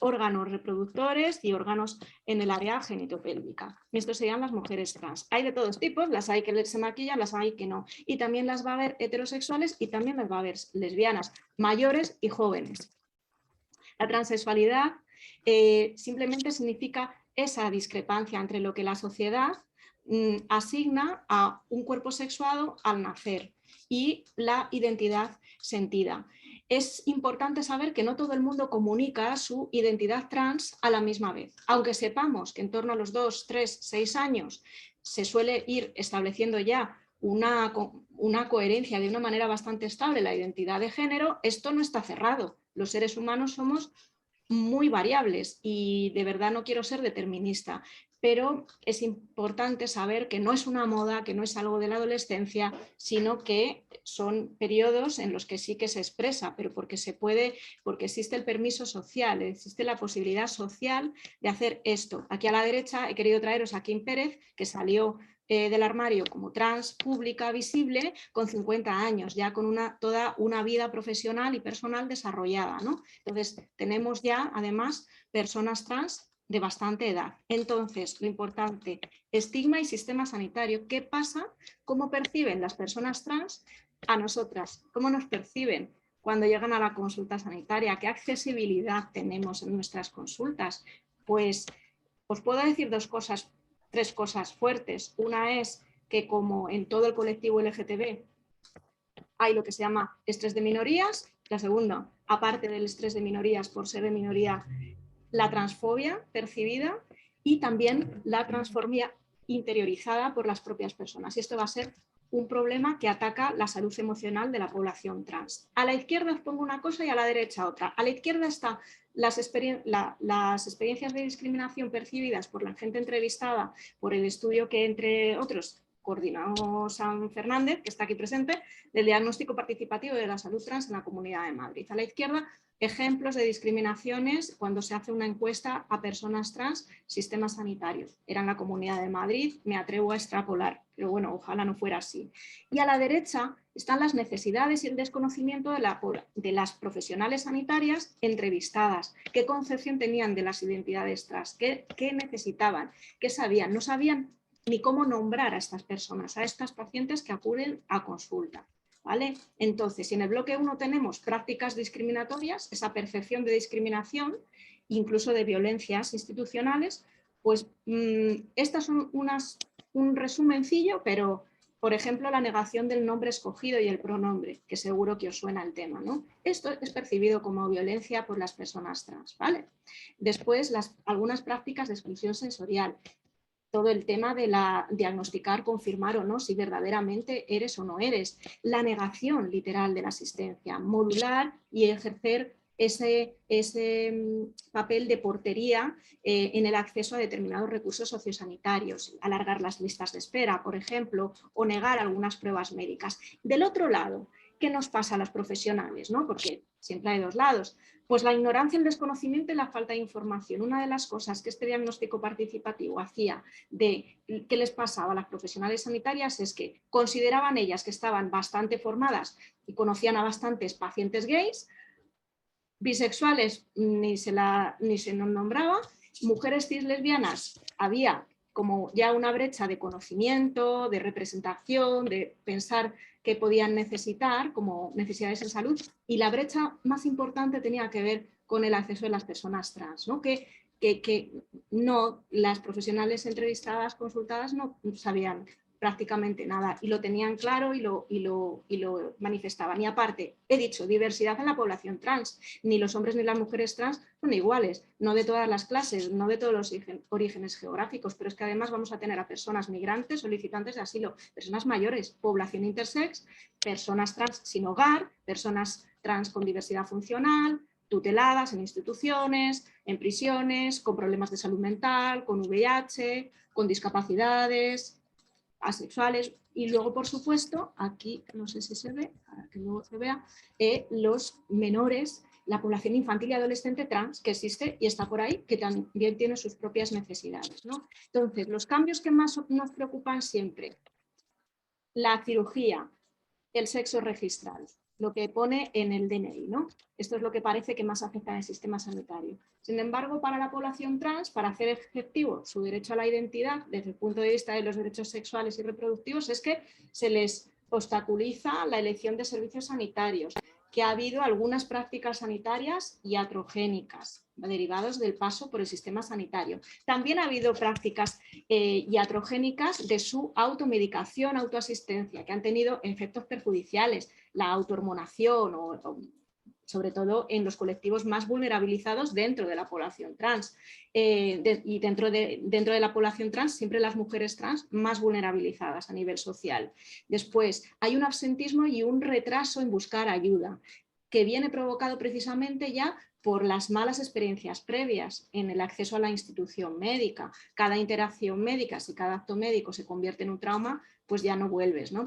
Speaker 4: órganos reproductores y órganos en el área genitopélvica. Estos serían las mujeres trans. Hay de todos tipos, las hay que se maquillan, las hay que no. Y también las va a haber heterosexuales y también las va a haber lesbianas, mayores y jóvenes. La transexualidad simplemente significa esa discrepancia entre lo que la sociedad asigna a un cuerpo sexuado al nacer y la identidad sentida. Es importante saber que no todo el mundo comunica su identidad trans a la misma vez. Aunque sepamos que en torno a los 2, 3, 6 años se suele ir estableciendo ya una coherencia de una manera bastante estable la identidad de género, esto no está cerrado. Los seres humanos somos muy variables y de verdad no quiero ser determinista, pero es importante saber que no es una moda, que no es algo de la adolescencia, sino que son periodos en los que sí que se expresa, pero porque se puede, porque existe el permiso social, existe la posibilidad social de hacer esto. Aquí a la derecha he querido traeros a Kim Pérez, que salió del armario como trans pública visible con 50 años, ya con toda una vida profesional y personal desarrollada, ¿no? Entonces tenemos ya además personas trans de bastante edad. Entonces, lo importante, estigma y sistema sanitario. ¿Qué pasa? ¿Cómo perciben las personas trans a nosotras? ¿Cómo nos perciben cuando llegan a la consulta sanitaria? ¿Qué accesibilidad tenemos en nuestras consultas? Pues os puedo decir tres cosas fuertes. Una es que como en todo el colectivo LGTB hay lo que se llama estrés de minorías. La segunda, aparte del estrés de minorías por ser de minoría, la transfobia percibida y también la transfobia interiorizada por las propias personas. Y esto va a ser un problema que ataca la salud emocional de la población trans. A la izquierda os pongo una cosa y a la derecha otra. A la izquierda están las experiencias de discriminación percibidas por la gente entrevistada por el estudio que, entre otros, coordinó San Fernández, que está aquí presente, del diagnóstico participativo de la salud trans en la Comunidad de Madrid. A la izquierda, ejemplos de discriminaciones cuando se hace una encuesta a personas trans, sistema sanitario. Era en la Comunidad de Madrid, me atrevo a extrapolar, pero bueno, ojalá no fuera así. Y a la derecha están las necesidades y el desconocimiento de las profesionales sanitarias entrevistadas. ¿Qué concepción tenían de las identidades trans? ¿Qué necesitaban? ¿Qué sabían? No sabían ni cómo nombrar a estas personas, a estas pacientes que acuden a consulta. ¿Vale? Entonces, si en el bloque 1 tenemos prácticas discriminatorias, esa percepción de discriminación, incluso de violencias institucionales, pues estas son un resumencillo, pero por ejemplo la negación del nombre escogido y el pronombre, que seguro que os suena el tema, ¿no? Esto es percibido como violencia por las personas trans, ¿vale? Después, algunas prácticas de exclusión sensorial. Todo el tema de diagnosticar, confirmar o no si verdaderamente eres o no eres, la negación literal de la asistencia, modular y ejercer ese papel de portería en el acceso a determinados recursos sociosanitarios, alargar las listas de espera, por ejemplo, o negar algunas pruebas médicas. Del otro lado, ¿qué nos pasa a los profesionales? ¿No? Porque siempre hay dos lados. Pues la ignorancia, el desconocimiento y la falta de información. Una de las cosas que este diagnóstico participativo hacía de qué les pasaba a las profesionales sanitarias es que consideraban ellas que estaban bastante formadas y conocían a bastantes pacientes gays, bisexuales ni se nos nombraba, mujeres cis lesbianas había como ya una brecha de conocimiento, de representación, de pensar que podían necesitar como necesidades en salud, y la brecha más importante tenía que ver con el acceso de las personas trans, ¿no? Que no, las profesionales entrevistadas, consultadas, no sabían prácticamente nada y lo tenían claro y lo manifestaban. Y aparte, he dicho, diversidad en la población trans, ni los hombres ni las mujeres trans son iguales, no de todas las clases, no de todos los orígenes geográficos, pero es que además vamos a tener a personas migrantes, solicitantes de asilo, personas mayores, población intersex, personas trans sin hogar, personas trans con diversidad funcional, tuteladas en instituciones, en prisiones, con problemas de salud mental, con VIH, con discapacidades, asexuales, y luego por supuesto, aquí no sé si se ve, para que luego se vea, los menores, la población infantil y adolescente trans que existe y está por ahí, que también tiene sus propias necesidades, ¿no? Entonces, los cambios que más nos preocupan siempre, la cirugía, el sexo registral, lo que pone en el DNI, ¿no? Esto es lo que parece que más afecta al sistema sanitario. Sin embargo, para la población trans, para hacer efectivo su derecho a la identidad desde el punto de vista de los derechos sexuales y reproductivos, es que se les obstaculiza la elección de servicios sanitarios, que ha habido algunas prácticas sanitarias iatrogénicas derivados del paso por el sistema sanitario. También ha habido prácticas iatrogénicas de su automedicación, autoasistencia, que han tenido efectos perjudiciales, la autohormonación o sobre todo en los colectivos más vulnerabilizados dentro de la población trans. Y dentro de la población trans, siempre las mujeres trans más vulnerabilizadas a nivel social. Después, hay un absentismo y un retraso en buscar ayuda, que viene provocado precisamente ya por las malas experiencias previas en el acceso a la institución médica. Cada interacción médica, si cada acto médico se convierte en un trauma, pues ya no vuelves, ¿no?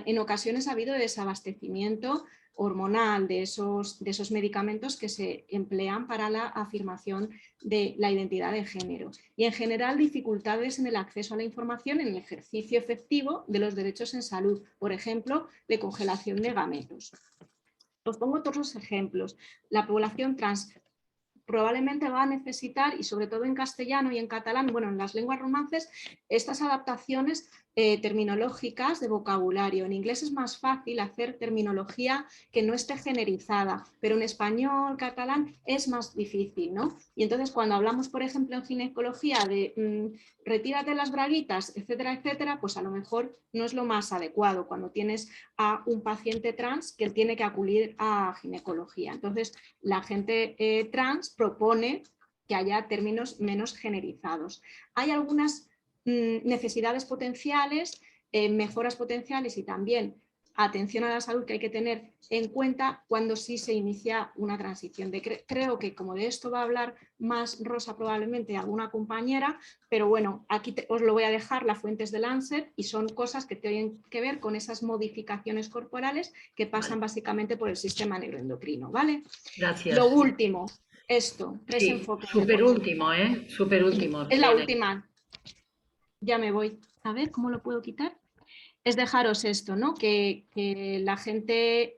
Speaker 4: En ocasiones ha habido desabastecimiento hormonal de esos medicamentos que se emplean para la afirmación de la identidad de género. Y en general dificultades en el acceso a la información en el ejercicio efectivo de los derechos en salud, por ejemplo, de congelación de gametos. Os pongo otros ejemplos. La población trans probablemente va a necesitar, y sobre todo en castellano y en catalán, bueno, en las lenguas romances, estas adaptaciones terminológicas de vocabulario. En inglés es más fácil hacer terminología que no esté generizada, pero en español, catalán, es más difícil, ¿no? Y entonces cuando hablamos, por ejemplo, en ginecología de retírate las braguitas, etcétera, etcétera, pues a lo mejor no es lo más adecuado cuando tienes a un paciente trans que tiene que acudir a ginecología. Entonces, la gente trans propone que haya términos menos generizados. Hay algunas necesidades potenciales, mejoras potenciales y también atención a la salud que hay que tener en cuenta cuando sí se inicia una transición. Creo que como de esto va a hablar más Rosa probablemente alguna compañera, pero bueno, aquí os lo voy a dejar, las fuentes de Lancet, y son cosas que tienen que ver con esas modificaciones corporales que pasan básicamente por el sistema neuroendocrino, ¿vale?
Speaker 2: Gracias.
Speaker 4: Lo último, esto, tres
Speaker 2: Sí,
Speaker 4: enfoques.
Speaker 2: súper último, ¿eh? Súper último.
Speaker 4: Es la última. Ya me voy. A ver, ¿cómo lo puedo quitar? Es dejaros esto, ¿no? Que la gente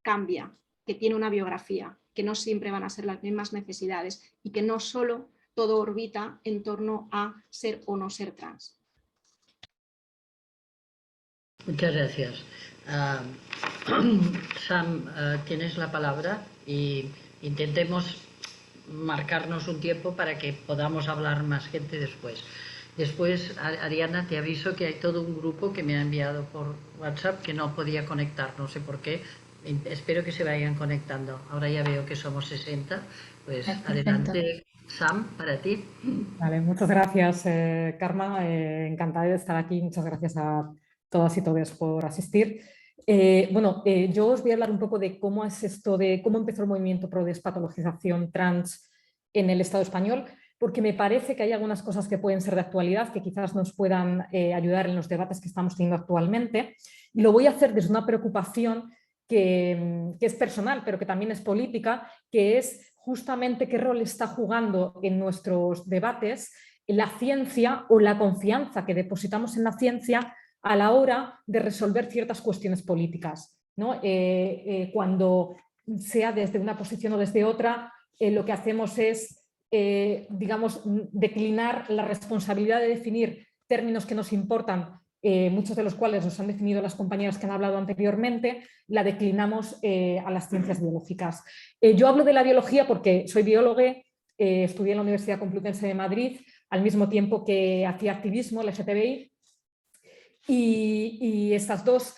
Speaker 4: cambia, que tiene una biografía, que no siempre van a ser las mismas necesidades y que no solo todo orbita en torno a ser o no ser trans.
Speaker 2: Muchas gracias. Sam, tienes la palabra y intentemos marcarnos un tiempo para que podamos hablar más gente después. Después, Ariana, te aviso que hay todo un grupo que me ha enviado por WhatsApp que no podía conectar, no sé por qué. Espero que se vayan conectando. Ahora ya veo que somos 60. Pues adelante, Sam, para ti.
Speaker 5: Vale, muchas gracias, Karma. Encantada de estar aquí. Muchas gracias a todas y todos por asistir. Yo os voy a hablar un poco de cómo es esto, de cómo empezó el movimiento pro despatologización trans en el Estado español, porque me parece que hay algunas cosas que pueden ser de actualidad, que quizás nos puedan ayudar en los debates que estamos teniendo actualmente. Y lo voy a hacer desde una preocupación que es personal, pero que también es política, que es justamente qué rol está jugando en nuestros debates la ciencia o la confianza que depositamos en la ciencia a la hora de resolver ciertas cuestiones políticas, ¿no? Cuando sea desde una posición o desde otra, lo que hacemos es, digamos, declinar la responsabilidad de definir términos que nos importan, muchos de los cuales nos han definido las compañeras que han hablado anteriormente, la declinamos a las ciencias biológicas. Yo hablo de la biología porque soy bióloga, estudié en la Universidad Complutense de Madrid, al mismo tiempo que hacía activismo LGTBI, y estas dos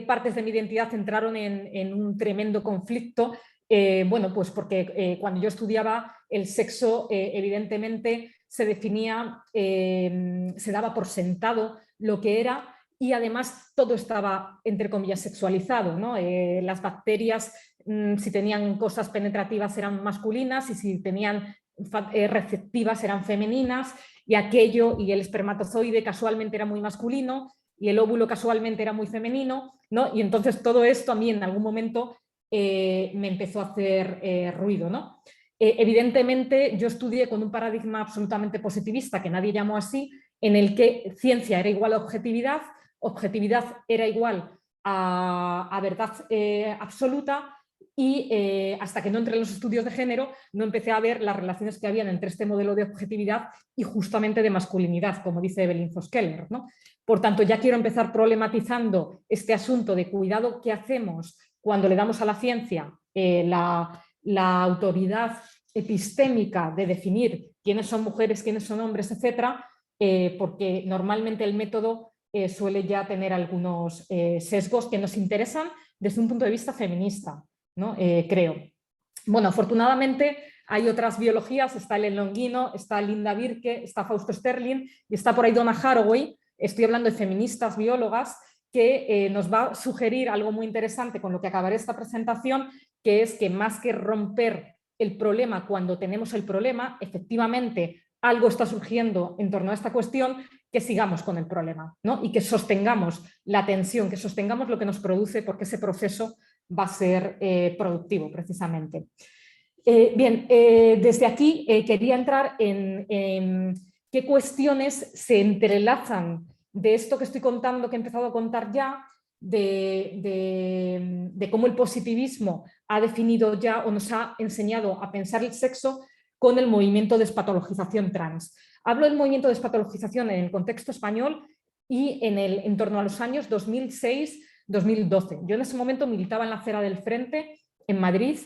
Speaker 5: partes de mi identidad entraron en un tremendo conflicto. Pues porque cuando yo estudiaba el sexo evidentemente se definía, se daba por sentado lo que era y además todo estaba entre comillas sexualizado, ¿no? Las bacterias, si tenían cosas penetrativas eran masculinas y si tenían receptivas eran femeninas, y aquello, y el espermatozoide casualmente era muy masculino y el óvulo casualmente era muy femenino, ¿no? Y entonces todo esto a mí en algún momento me empezó a hacer ruido, ¿no? Evidentemente yo estudié con un paradigma absolutamente positivista, que nadie llamó así, en el que ciencia era igual a objetividad, objetividad era igual a verdad absoluta, y hasta que no entré en los estudios de género no empecé a ver las relaciones que habían entre este modelo de objetividad y justamente de masculinidad, como dice Evelyn Zoskeller, ¿no? Por tanto, ya quiero empezar problematizando este asunto de cuidado que hacemos cuando le damos a la ciencia la autoridad epistémica de definir quiénes son mujeres, quiénes son hombres, etcétera, porque normalmente el método suele ya tener algunos sesgos que nos interesan desde un punto de vista feminista, ¿no? Creo. Bueno, afortunadamente hay otras biologías, está Ellen Longino, está Linda Birke, está Fausto Sterling y está por ahí Donna Haraway. Estoy hablando de feministas biólogas que nos va a sugerir algo muy interesante con lo que acabaré esta presentación, que es que más que romper el problema cuando tenemos el problema, efectivamente algo está surgiendo en torno a esta cuestión, que sigamos con el problema, ¿no? Y que sostengamos la tensión, que sostengamos lo que nos produce, porque ese proceso va a ser productivo precisamente. Desde aquí quería entrar en qué cuestiones se entrelazan de esto que estoy contando, que he empezado a contar ya, de cómo el positivismo ha definido ya o nos ha enseñado a pensar el sexo con el movimiento de despatologización trans. Hablo del movimiento de despatologización en el contexto español y en torno a los años 2006-2012. Yo en ese momento militaba en la Acera del Frente, en Madrid,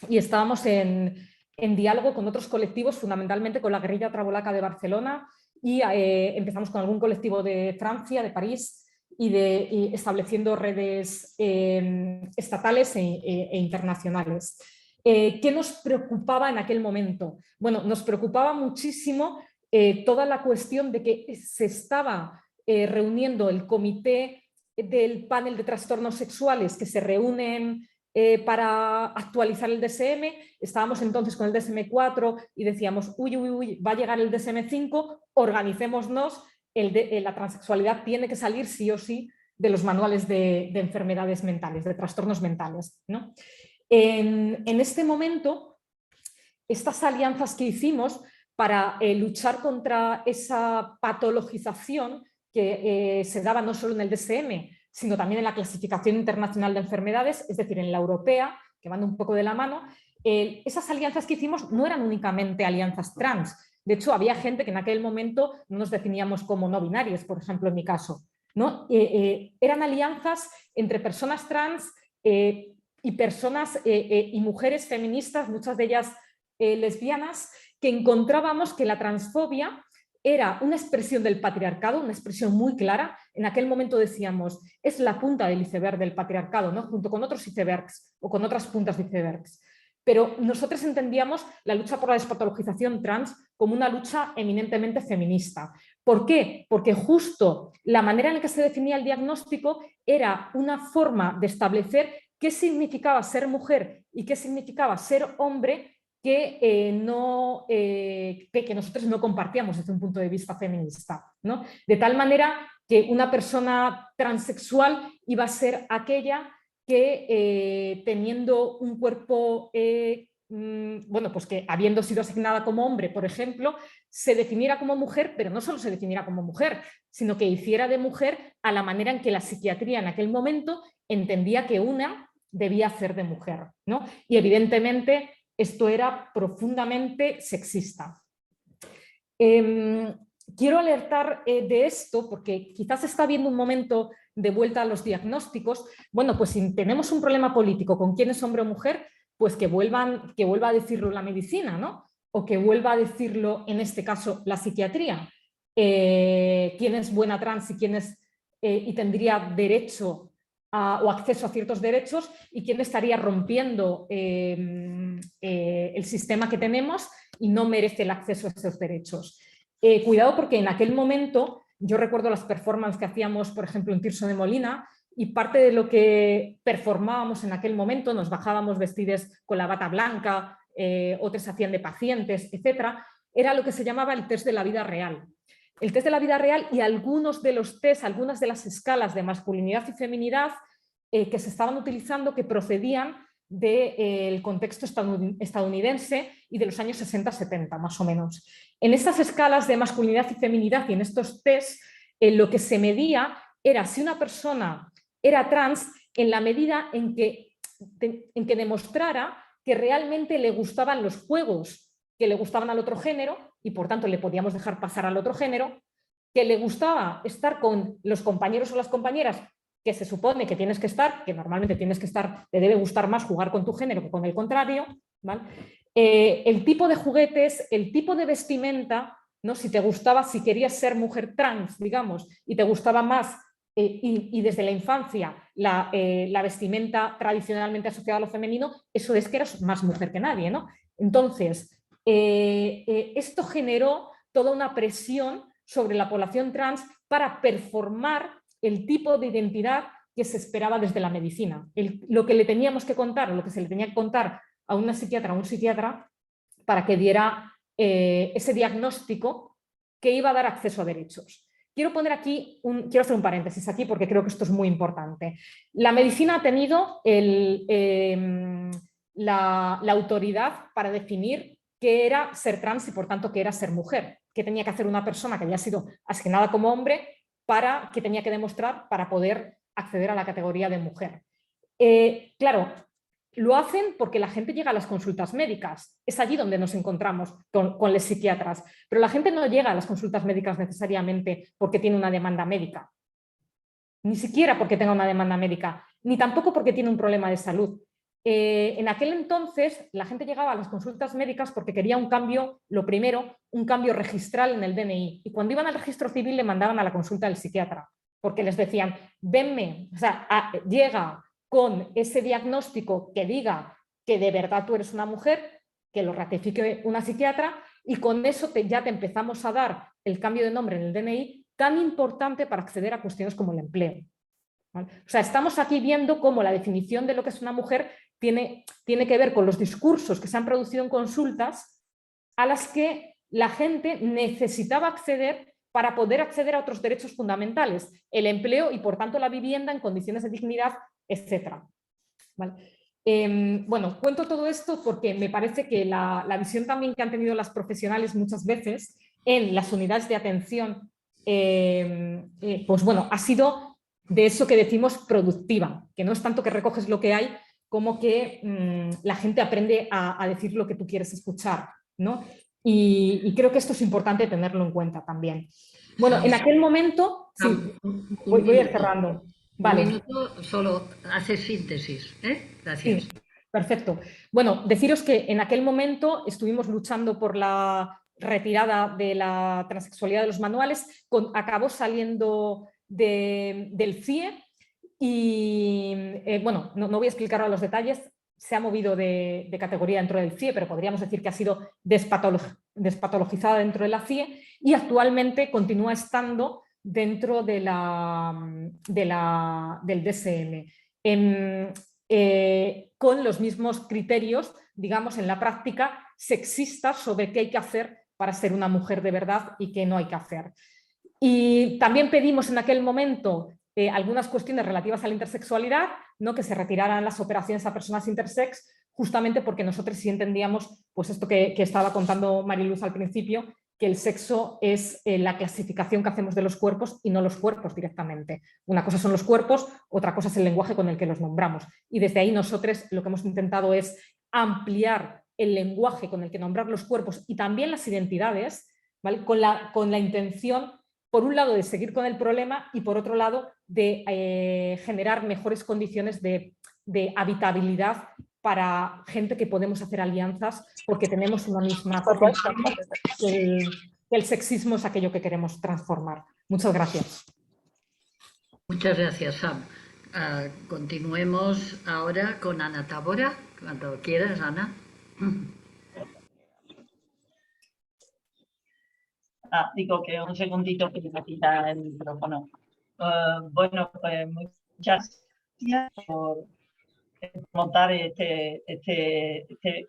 Speaker 5: y estábamos en diálogo con otros colectivos, fundamentalmente con la guerrilla trabolaca de Barcelona, y empezamos con algún colectivo de Francia, de París, y estableciendo redes estatales e internacionales. ¿Qué nos preocupaba en aquel momento? Bueno, nos preocupaba muchísimo toda la cuestión de que se estaba reuniendo el comité del panel de trastornos sexuales que se reúnen para actualizar el DSM. Estábamos entonces con el DSM-4 y decíamos, uy, va a llegar el DSM-5, organicémonos, la transexualidad tiene que salir sí o sí de los manuales de enfermedades mentales, de trastornos mentales, ¿no? En este momento, estas alianzas que hicimos para luchar contra esa patologización que se daba no solo en el DSM, sino también en la clasificación internacional de enfermedades, es decir, en la europea, que van un poco de la mano, esas alianzas que hicimos no eran únicamente alianzas trans. De hecho, había gente que en aquel momento no nos definíamos como no binarios, por ejemplo, en mi caso, ¿no? Eran alianzas entre personas trans y personas y mujeres feministas, muchas de ellas lesbianas, que encontrábamos que la transfobia era una expresión del patriarcado, una expresión muy clara. En aquel momento decíamos, es la punta del iceberg del patriarcado, ¿no? Junto con otros icebergs o con otras puntas de icebergs. Pero nosotros entendíamos la lucha por la despatologización trans como una lucha eminentemente feminista. ¿Por qué? Porque justo la manera en la que se definía el diagnóstico era una forma de establecer qué significaba ser mujer y qué significaba ser hombre que nosotros no compartíamos desde un punto de vista feminista, ¿no? De tal manera que una persona transexual iba a ser aquella que teniendo un cuerpo, bueno, pues que habiendo sido asignada como hombre, por ejemplo, se definiera como mujer, pero no solo se definiera como mujer, sino que hiciera de mujer a la manera en que la psiquiatría en aquel momento entendía que una debía hacer de mujer, ¿no? Y evidentemente esto era profundamente sexista. Quiero alertar de esto porque quizás está habiendo un momento de vuelta a los diagnósticos. Bueno, pues si tenemos un problema político con quién es hombre o mujer, pues que vuelva a decirlo la medicina, ¿no? O que vuelva a decirlo, en este caso, la psiquiatría. Quién es buena trans y quién es y tendría derecho o acceso a ciertos derechos y quién estaría rompiendo el sistema que tenemos y no merece el acceso a esos derechos. Cuidado porque en aquel momento, yo recuerdo las performances que hacíamos, por ejemplo, en Tirso de Molina, y parte de lo que performábamos en aquel momento, nos bajábamos vestidas con la bata blanca, otros hacían de pacientes, etcétera, era lo que se llamaba el test de la vida real. El test de la vida real y algunos de los test, algunas de las escalas de masculinidad y feminidad que se estaban utilizando que procedían del contexto estadounidense y de los años 60-70 más o menos. En estas escalas de masculinidad y feminidad y en estos test lo que se medía era si una persona era trans en la medida en que demostrara que realmente le gustaban los juegos que le gustaban al otro género y por tanto le podíamos dejar pasar al otro género, que le gustaba estar con los compañeros o las compañeras que se supone que tienes que estar, que normalmente tienes que estar, te debe gustar más jugar con tu género que con el contrario, ¿vale? El tipo de juguetes, el tipo de vestimenta, ¿no? Si te gustaba, si querías ser mujer trans, digamos, y te gustaba más y desde la infancia la vestimenta tradicionalmente asociada a lo femenino, eso es que eras más mujer que nadie, ¿no? Entonces, esto generó toda una presión sobre la población trans para performar el tipo de identidad que se esperaba desde la medicina. Lo que le teníamos que contar, lo que se le tenía que contar a una psiquiatra o un psiquiatra para que diera ese diagnóstico que iba a dar acceso a derechos. Quiero poner aquí, quiero hacer un paréntesis aquí porque creo que esto es muy importante. La medicina ha tenido la autoridad para definir qué era ser trans y por tanto qué era ser mujer, qué tenía que hacer una persona que había sido asignada como hombre para que tenía que demostrar para poder acceder a la categoría de mujer. Claro, lo hacen porque la gente llega a las consultas médicas. Es allí donde nos encontramos con los psiquiatras. Pero la gente no llega a las consultas médicas necesariamente porque tiene una demanda médica. Ni siquiera porque tenga una demanda médica, ni tampoco porque tiene un problema de salud. En aquel entonces la gente llegaba a las consultas médicas porque quería un cambio, lo primero, un cambio registral en el DNI. Y cuando iban al registro civil le mandaban a la consulta del psiquiatra, porque les decían, venme, o sea, llega con ese diagnóstico que diga que de verdad tú eres una mujer, que lo ratifique una psiquiatra, y con eso ya te empezamos a dar el cambio de nombre en el DNI tan importante para acceder a cuestiones como el empleo. ¿Vale? O sea, estamos aquí viendo cómo la definición de lo que es una mujer tiene que ver con los discursos que se han producido en consultas a las que la gente necesitaba acceder para poder acceder a otros derechos fundamentales, el empleo y por tanto la vivienda en condiciones de dignidad, etc. ¿Vale? Bueno, cuento todo esto porque me parece que la visión también que han tenido las profesionales muchas veces en las unidades de atención, pues bueno, ha sido de eso que decimos productiva, que no es tanto que recoges lo que hay, como que la gente aprende a decir lo que tú quieres escuchar, ¿no? Y creo que esto es importante tenerlo en cuenta también. Bueno, en aquel momento... Sí, voy a ir cerrando. Vale.
Speaker 2: Un minuto, solo hace síntesis, ¿eh? Gracias.
Speaker 5: Sí, perfecto. Bueno, deciros que en aquel momento estuvimos luchando por la retirada de la transexualidad de los manuales, acabó saliendo del CIE y, bueno, no voy a explicar ahora los detalles, se ha movido de categoría dentro del CIE, pero podríamos decir que ha sido despatologizada dentro de la CIE y actualmente continúa estando dentro del DSM. Con los mismos criterios, digamos, en la práctica sexistas sobre qué hay que hacer para ser una mujer de verdad y qué no hay que hacer. Y también pedimos en aquel momento algunas cuestiones relativas a la intersexualidad, ¿no? Que se retiraran las operaciones a personas intersex, justamente porque nosotros sí entendíamos, pues esto que estaba contando Mariluz al principio, que el sexo es la clasificación que hacemos de los cuerpos y no los cuerpos directamente. Una cosa son los cuerpos, otra cosa es el lenguaje con el que los nombramos. Y desde ahí nosotros lo que hemos intentado es ampliar el lenguaje con el que nombrar los cuerpos y también las identidades, ¿vale? Con la intención, por un lado, de seguir con el problema y por otro lado, de generar mejores condiciones de habitabilidad para gente que podemos hacer alianzas porque tenemos una misma convicción que el sexismo es aquello que queremos transformar. Muchas gracias.
Speaker 2: Muchas gracias, Sam. Continuemos ahora con Ana Tábora, cuando quieras, Ana.
Speaker 6: Digo que un segundito que me quita el micrófono. Bueno, pues muchas gracias por montar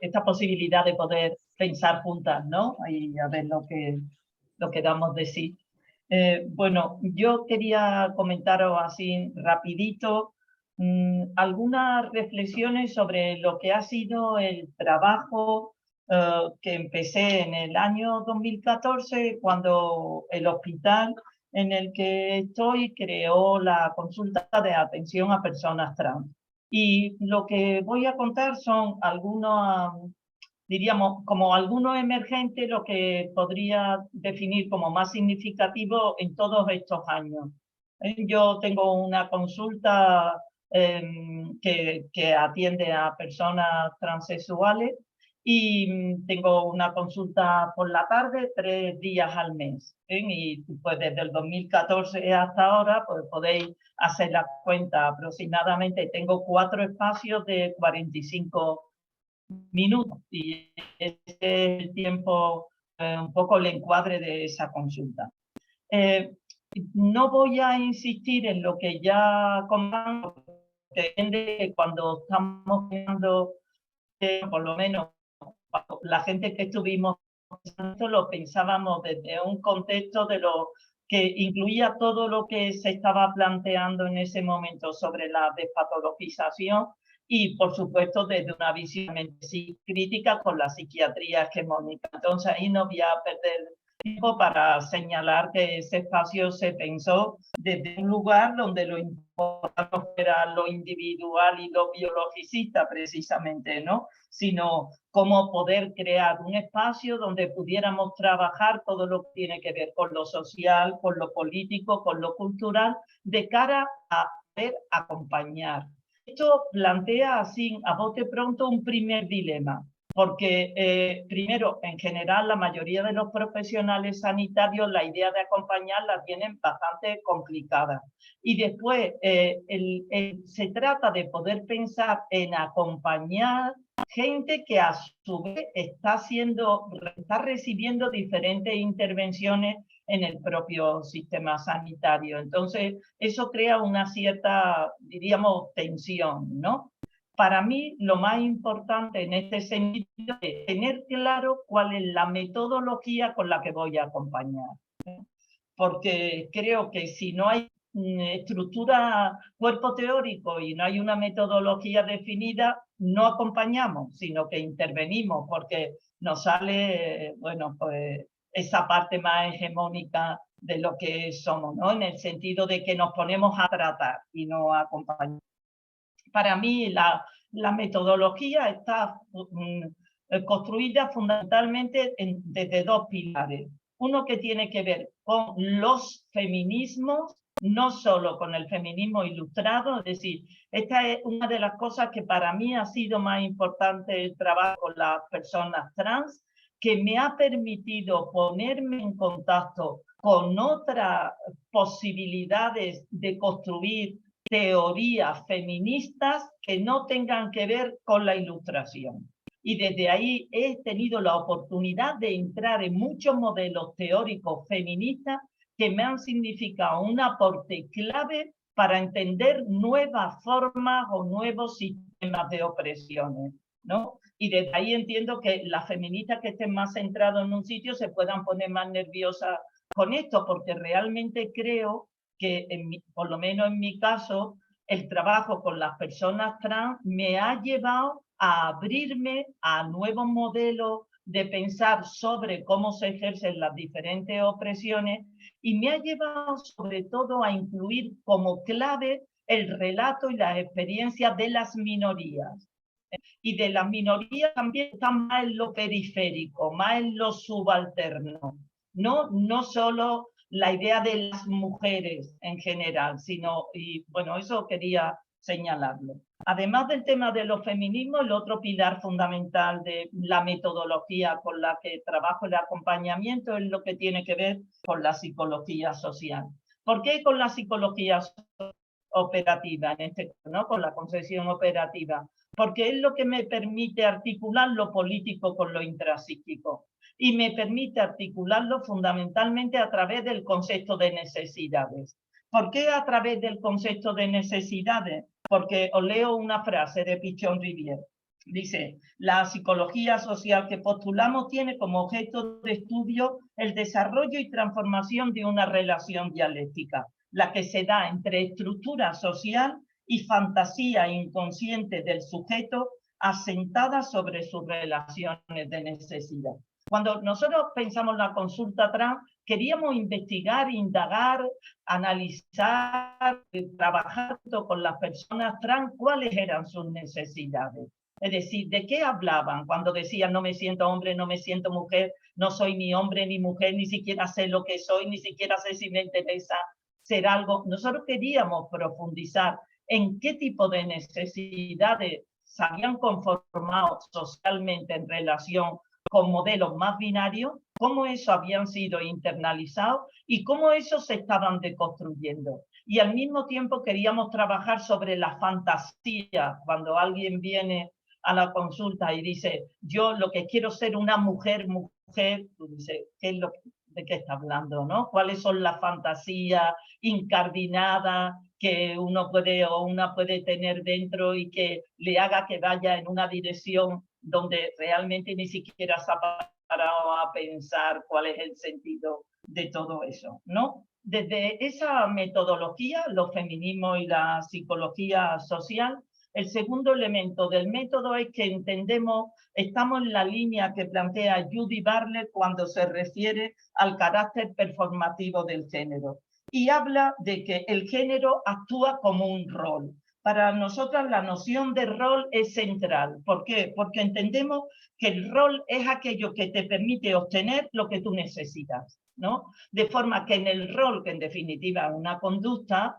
Speaker 6: esta posibilidad de poder pensar juntas, ¿no? Y a ver lo que damos de sí. Bueno, yo quería comentaros así rapidito algunas reflexiones sobre lo que ha sido el trabajo que empecé en el año 2014 cuando el hospital en el que estoy creó la consulta de atención a personas trans. Y lo que voy a contar son algunos, diríamos, como algunos emergentes, lo que podría definir como más significativo en todos estos años. Yo tengo una consulta que atiende a personas transexuales y tengo una consulta por la tarde 3 días al mes. Y pues desde el 2014 hasta ahora, pues podéis hacer la cuenta aproximadamente. Tengo 4 espacios de 45 minutos y ese es el tiempo, un poco el encuadre de esa consulta. No voy a insistir en lo que ya comentamos, depende cuando estamos viendo, por lo menos la gente que estuvimos pensando, lo pensábamos desde un contexto de lo que incluía todo lo que se estaba planteando en ese momento sobre la despatologización y, por supuesto, desde una visión crítica con la psiquiatría hegemónica. Entonces, ahí no voy a perder tiempo para señalar que ese espacio se pensó desde un lugar donde lo importante no era lo individual y lo biologicista precisamente, ¿no? Sino cómo poder crear un espacio donde pudiéramos trabajar todo lo que tiene que ver con lo social, con lo político, con lo cultural, de cara a poder acompañar. Esto plantea así, a bote pronto, un primer dilema. Porque, primero, en general, la mayoría de los profesionales sanitarios la idea de acompañar la tienen bastante complicada. Y después, se trata de poder pensar en acompañar gente que a su vez está recibiendo diferentes intervenciones en el propio sistema sanitario. Entonces, eso crea una cierta, diríamos, tensión, ¿no? Para mí, lo más importante en este sentido es tener claro cuál es la metodología con la que voy a acompañar. Porque creo que si no hay estructura, cuerpo teórico y no hay una metodología definida, no acompañamos, sino que intervenimos porque nos sale, bueno, pues esa parte más hegemónica de lo que somos, ¿no? En el sentido de que nos ponemos a tratar y no a acompañar. Para mí, La metodología está construida fundamentalmente desde dos pilares. Uno que tiene que ver con los feminismos, no solo con el feminismo ilustrado, es decir, esta es una de las cosas que para mí ha sido más importante el trabajo con las personas trans, que me ha permitido ponerme en contacto con otras posibilidades de construir teorías feministas que no tengan que ver con la ilustración. Y desde ahí he tenido la oportunidad de entrar en muchos modelos teóricos feministas que me han significado un aporte clave para entender nuevas formas o nuevos sistemas de opresiones, ¿no? Y desde ahí entiendo que las feministas que estén más centradas en un sitio se puedan poner más nerviosas con esto, porque realmente creo que, por lo menos en mi caso, el trabajo con las personas trans me ha llevado a abrirme a nuevos modelos de pensar sobre cómo se ejercen las diferentes opresiones y me ha llevado sobre todo a incluir como clave el relato y las experiencias de las minorías. Y de las minorías también están más en lo periférico, más en lo subalterno, no solo la idea de las mujeres en general, sino, y bueno, eso quería señalarlo. Además del tema de los feminismos, el otro pilar fundamental de la metodología con la que trabajo el acompañamiento es lo que tiene que ver con la psicología social. ¿Por qué con la psicología operativa, en este caso, ¿no? Con la concepción operativa? Porque es lo que me permite articular lo político con lo intrapsíquico y me permite articularlo fundamentalmente a través del concepto de necesidades. ¿Por qué a través del concepto de necesidades? Porque os leo una frase de Pichon-Rivière. Dice, la psicología social que postulamos tiene como objeto de estudio el desarrollo y transformación de una relación dialéctica, la que se da entre estructura social y fantasía inconsciente del sujeto asentada sobre sus relaciones de necesidad. Cuando nosotros pensamos en la consulta trans, queríamos investigar, indagar, analizar, trabajar con las personas trans cuáles eran sus necesidades. Es decir, ¿de qué hablaban cuando decían no me siento hombre, no me siento mujer, no soy ni hombre ni mujer, ni siquiera sé lo que soy, ni siquiera sé si me interesa ser algo? Nosotros queríamos profundizar en qué tipo de necesidades se habían conformado socialmente en relación con modelos más binarios, cómo eso habían sido internalizados y cómo esos se estaban deconstruyendo. Y al mismo tiempo queríamos trabajar sobre la fantasía. Cuando alguien viene a la consulta y dice, yo lo que quiero ser una mujer, tú dices, ¿de qué está hablando, no? ¿Cuáles son las fantasías incardinadas que uno puede o una puede tener dentro y que le haga que vaya en una dirección donde realmente ni siquiera se ha parado a pensar cuál es el sentido de todo eso, ¿no? Desde esa metodología, los feminismos y la psicología social, el segundo elemento del método es que entendemos, estamos en la línea que plantea Judy Bartlett cuando se refiere al carácter performativo del género. Y habla de que el género actúa como un rol. Para nosotras la noción de rol es central. ¿Por qué? Porque entendemos que el rol es aquello que te permite obtener lo que tú necesitas, ¿no? De forma que en el rol, que en definitiva es una conducta,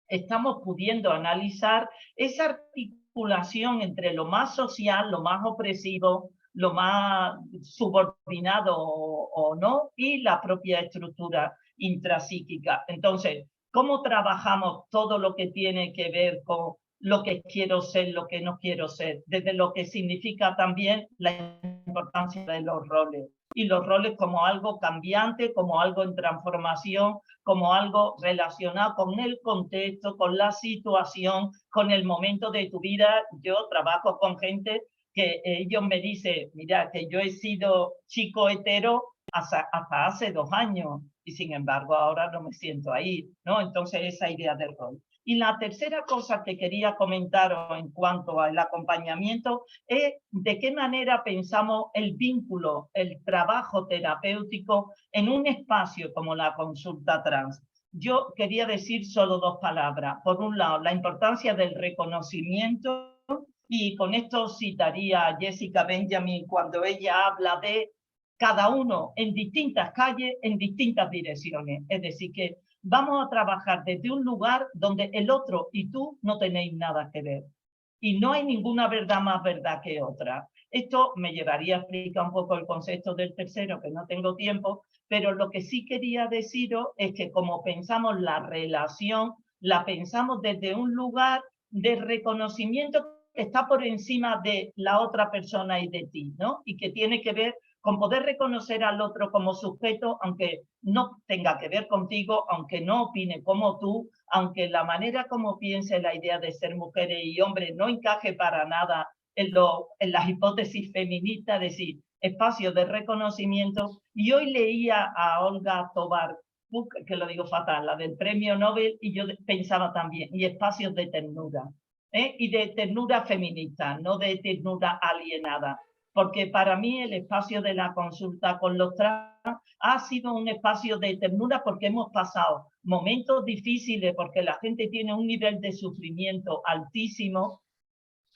Speaker 6: estamos pudiendo analizar esa articulación entre lo más social, lo más opresivo, lo más subordinado o no, y la propia estructura intrapsíquica. Entonces, ¿cómo trabajamos todo lo que tiene que ver con lo que quiero ser, lo que no quiero ser? Desde lo que significa también la importancia de los roles. Y los roles como algo cambiante, como algo en transformación, como algo relacionado con el contexto, con la situación, con el momento de tu vida. Yo trabajo con gente que ellos me dicen, mira, que yo he sido chico hetero hasta hace 2 años y sin embargo ahora no me siento ahí, ¿no? Entonces esa idea del rol. Y la tercera cosa que quería comentaros en cuanto al acompañamiento es de qué manera pensamos el vínculo, el trabajo terapéutico en un espacio como la consulta trans. Yo quería decir solo 2 palabras. Por un lado, la importancia del reconocimiento Y con esto citaría a Jessica Benjamin cuando ella habla de cada uno en distintas calles, en distintas direcciones. Es decir, que vamos a trabajar desde un lugar donde el otro y tú no tenéis nada que ver. Y no hay ninguna verdad más verdad que otra. Esto me llevaría a explicar un poco el concepto del tercero, que no tengo tiempo, pero lo que sí quería deciros es que como pensamos la relación, la pensamos desde un lugar de reconocimiento que está por encima de la otra persona y de ti, ¿no? Y que tiene que ver con poder reconocer al otro como sujeto, aunque no tenga que ver contigo, aunque no opine como tú, aunque la manera como piense la idea de ser mujeres y hombres no encaje para nada en las hipótesis feministas, es decir, espacio de reconocimiento. Y hoy leía a Olga Tovar, que lo digo fatal, la del premio Nobel, y yo pensaba también, y espacios de ternura, y de ternura feminista, no de ternura alienada, porque para mí el espacio de la consulta con los trans ha sido un espacio de ternura porque hemos pasado momentos difíciles, porque la gente tiene un nivel de sufrimiento altísimo,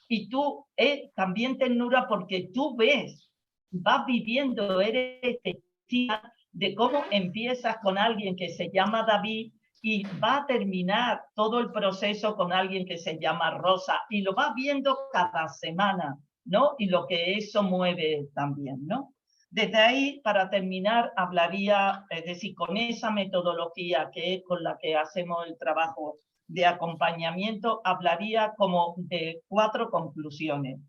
Speaker 6: y tú también ternura porque tú ves, vas viviendo, eres testigo de cómo empiezas con alguien que se llama David y va a terminar todo el proceso con alguien que se llama Rosa, y lo vas viendo cada semana, ¿no? Y lo que eso mueve también, ¿no? Desde ahí, para terminar, hablaría, es decir, con esa metodología que es con la que hacemos el trabajo de acompañamiento, hablaría como de 4 conclusiones.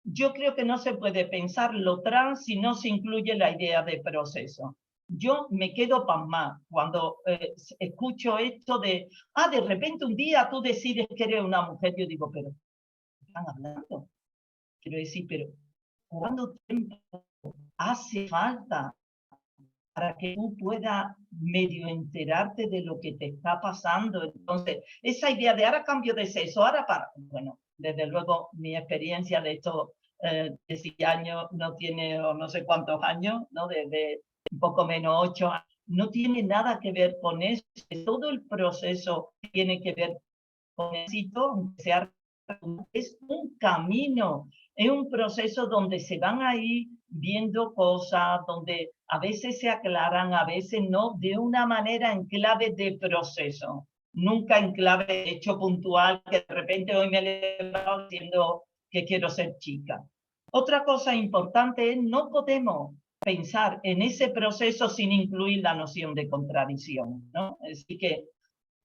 Speaker 6: Yo creo que no se puede pensar lo trans si no se incluye la idea de proceso. Yo me quedo pasmada cuando escucho esto de repente un día tú decides que eres una mujer. Yo digo, pero ¿qué están hablando? Quiero decir, pero ¿cuánto tiempo hace falta para que tú puedas medio enterarte de lo que te está pasando? Entonces, esa idea de ahora cambio de sexo, ahora para... Bueno, desde luego mi experiencia de estos 10 años no tiene, o no sé cuántos años, ¿no? Desde un poco menos 8 años, no tiene nada que ver con eso. Todo el proceso tiene que ver con éxito, aunque sea, es un camino, es un proceso donde se van a ir viendo cosas, donde a veces se aclaran, a veces no, de una manera en clave de proceso, nunca en clave de hecho puntual, que de repente hoy me he levantado diciendo que quiero ser chica. Otra cosa importante es no podemos pensar en ese proceso sin incluir la noción de contradicción, ¿no? Así que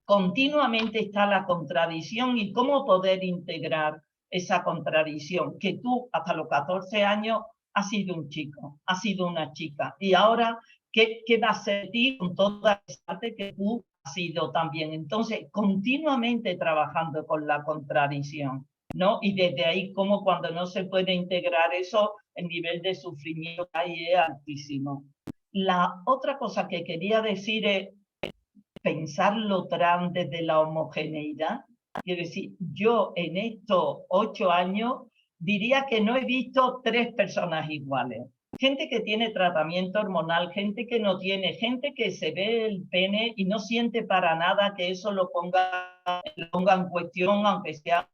Speaker 6: continuamente está la contradicción y cómo poder integrar esa contradicción, que tú hasta los 14 años has sido un chico, has sido una chica, y ahora, ¿qué va a ser ti con toda esa parte que tú has sido también? Entonces, continuamente trabajando con la contradicción, ¿no? Y desde ahí, como cuando no se puede integrar eso, el nivel de sufrimiento ahí es altísimo. La otra cosa que quería decir es pensarlo trans desde la homogeneidad. Quiero decir, yo en estos 8 años diría que no he visto 3 personas iguales. Gente que tiene tratamiento hormonal, gente que no tiene, gente que se ve el pene y no siente para nada que eso lo ponga en cuestión, aunque sea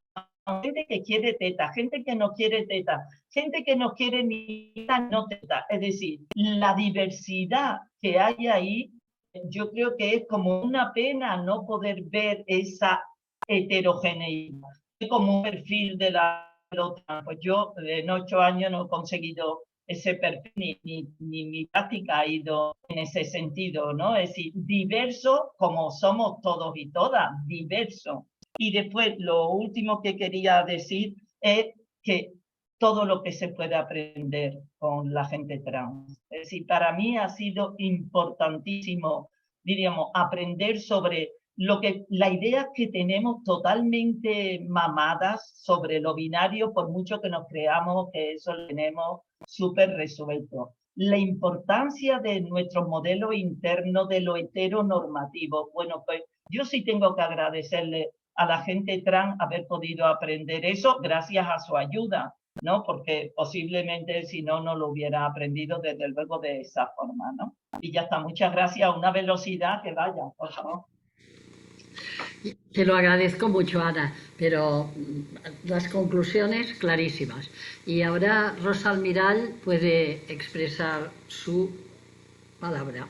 Speaker 6: gente que quiere teta, gente que no quiere teta, gente que no quiere ni no teta. Es decir, la diversidad que hay ahí, yo creo que es como una pena no poder ver esa heterogeneidad. Como un perfil de la otra, pues yo en 8 años no he conseguido ese perfil, ni mi práctica ha ido en ese sentido, ¿no? Es decir, diverso como somos todos y todas, diverso. Y después lo último que quería decir es que todo lo que se puede aprender con la gente trans. Es decir, para mí ha sido importantísimo, diríamos, aprender sobre la idea que tenemos totalmente mamadas sobre lo binario, por mucho que nos creamos que eso lo tenemos súper resuelto. La importancia de nuestro modelo interno de lo heteronormativo. Bueno, pues yo sí tengo que agradecerle a la gente trans haber podido aprender eso gracias a su ayuda, ¿no? Porque posiblemente si no, no lo hubiera aprendido desde luego de esa forma, ¿no? Y ya está, muchas gracias, a una velocidad que vaya, por favor.
Speaker 2: Te lo agradezco mucho, Ana, pero las conclusiones clarísimas. Y ahora Rosa Almiral puede expresar su palabra.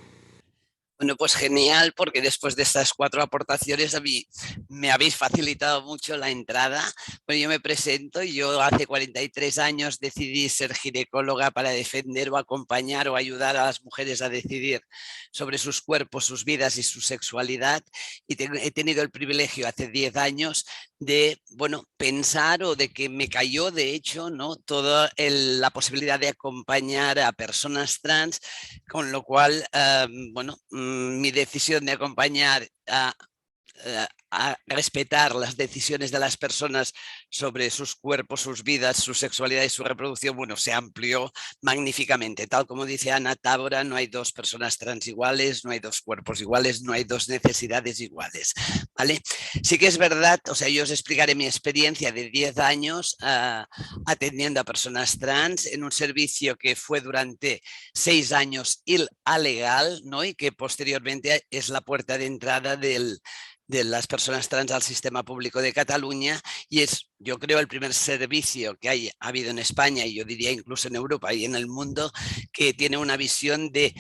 Speaker 7: Bueno, pues genial, porque después de estas 4 aportaciones a mí me habéis facilitado mucho la entrada. Bueno, yo me presento y yo hace 43 años decidí ser ginecóloga para defender o acompañar o ayudar a las mujeres a decidir sobre sus cuerpos, sus vidas y su sexualidad. Y he tenido el privilegio hace 10 años de, bueno, pensar o de que me cayó, de hecho, ¿no?, toda la posibilidad de acompañar a personas trans, con lo cual, bueno, mi decisión de acompañar a respetar las decisiones de las personas sobre sus cuerpos, sus vidas, su sexualidad y su reproducción, bueno, se amplió magníficamente. Tal como dice Ana Tábora, no hay 2 personas trans iguales, no hay 2 cuerpos iguales, no hay 2 necesidades iguales, ¿vale? Sí que es verdad, o sea, yo os explicaré mi experiencia de 10 años atendiendo a personas trans en un servicio que fue durante 6 años alegal, ¿no?, y que posteriormente es la puerta de entrada de las personas trans al sistema público de Cataluña, y es, yo creo, el primer servicio que ha habido en España, y yo diría incluso en Europa y en el mundo, que tiene una visión de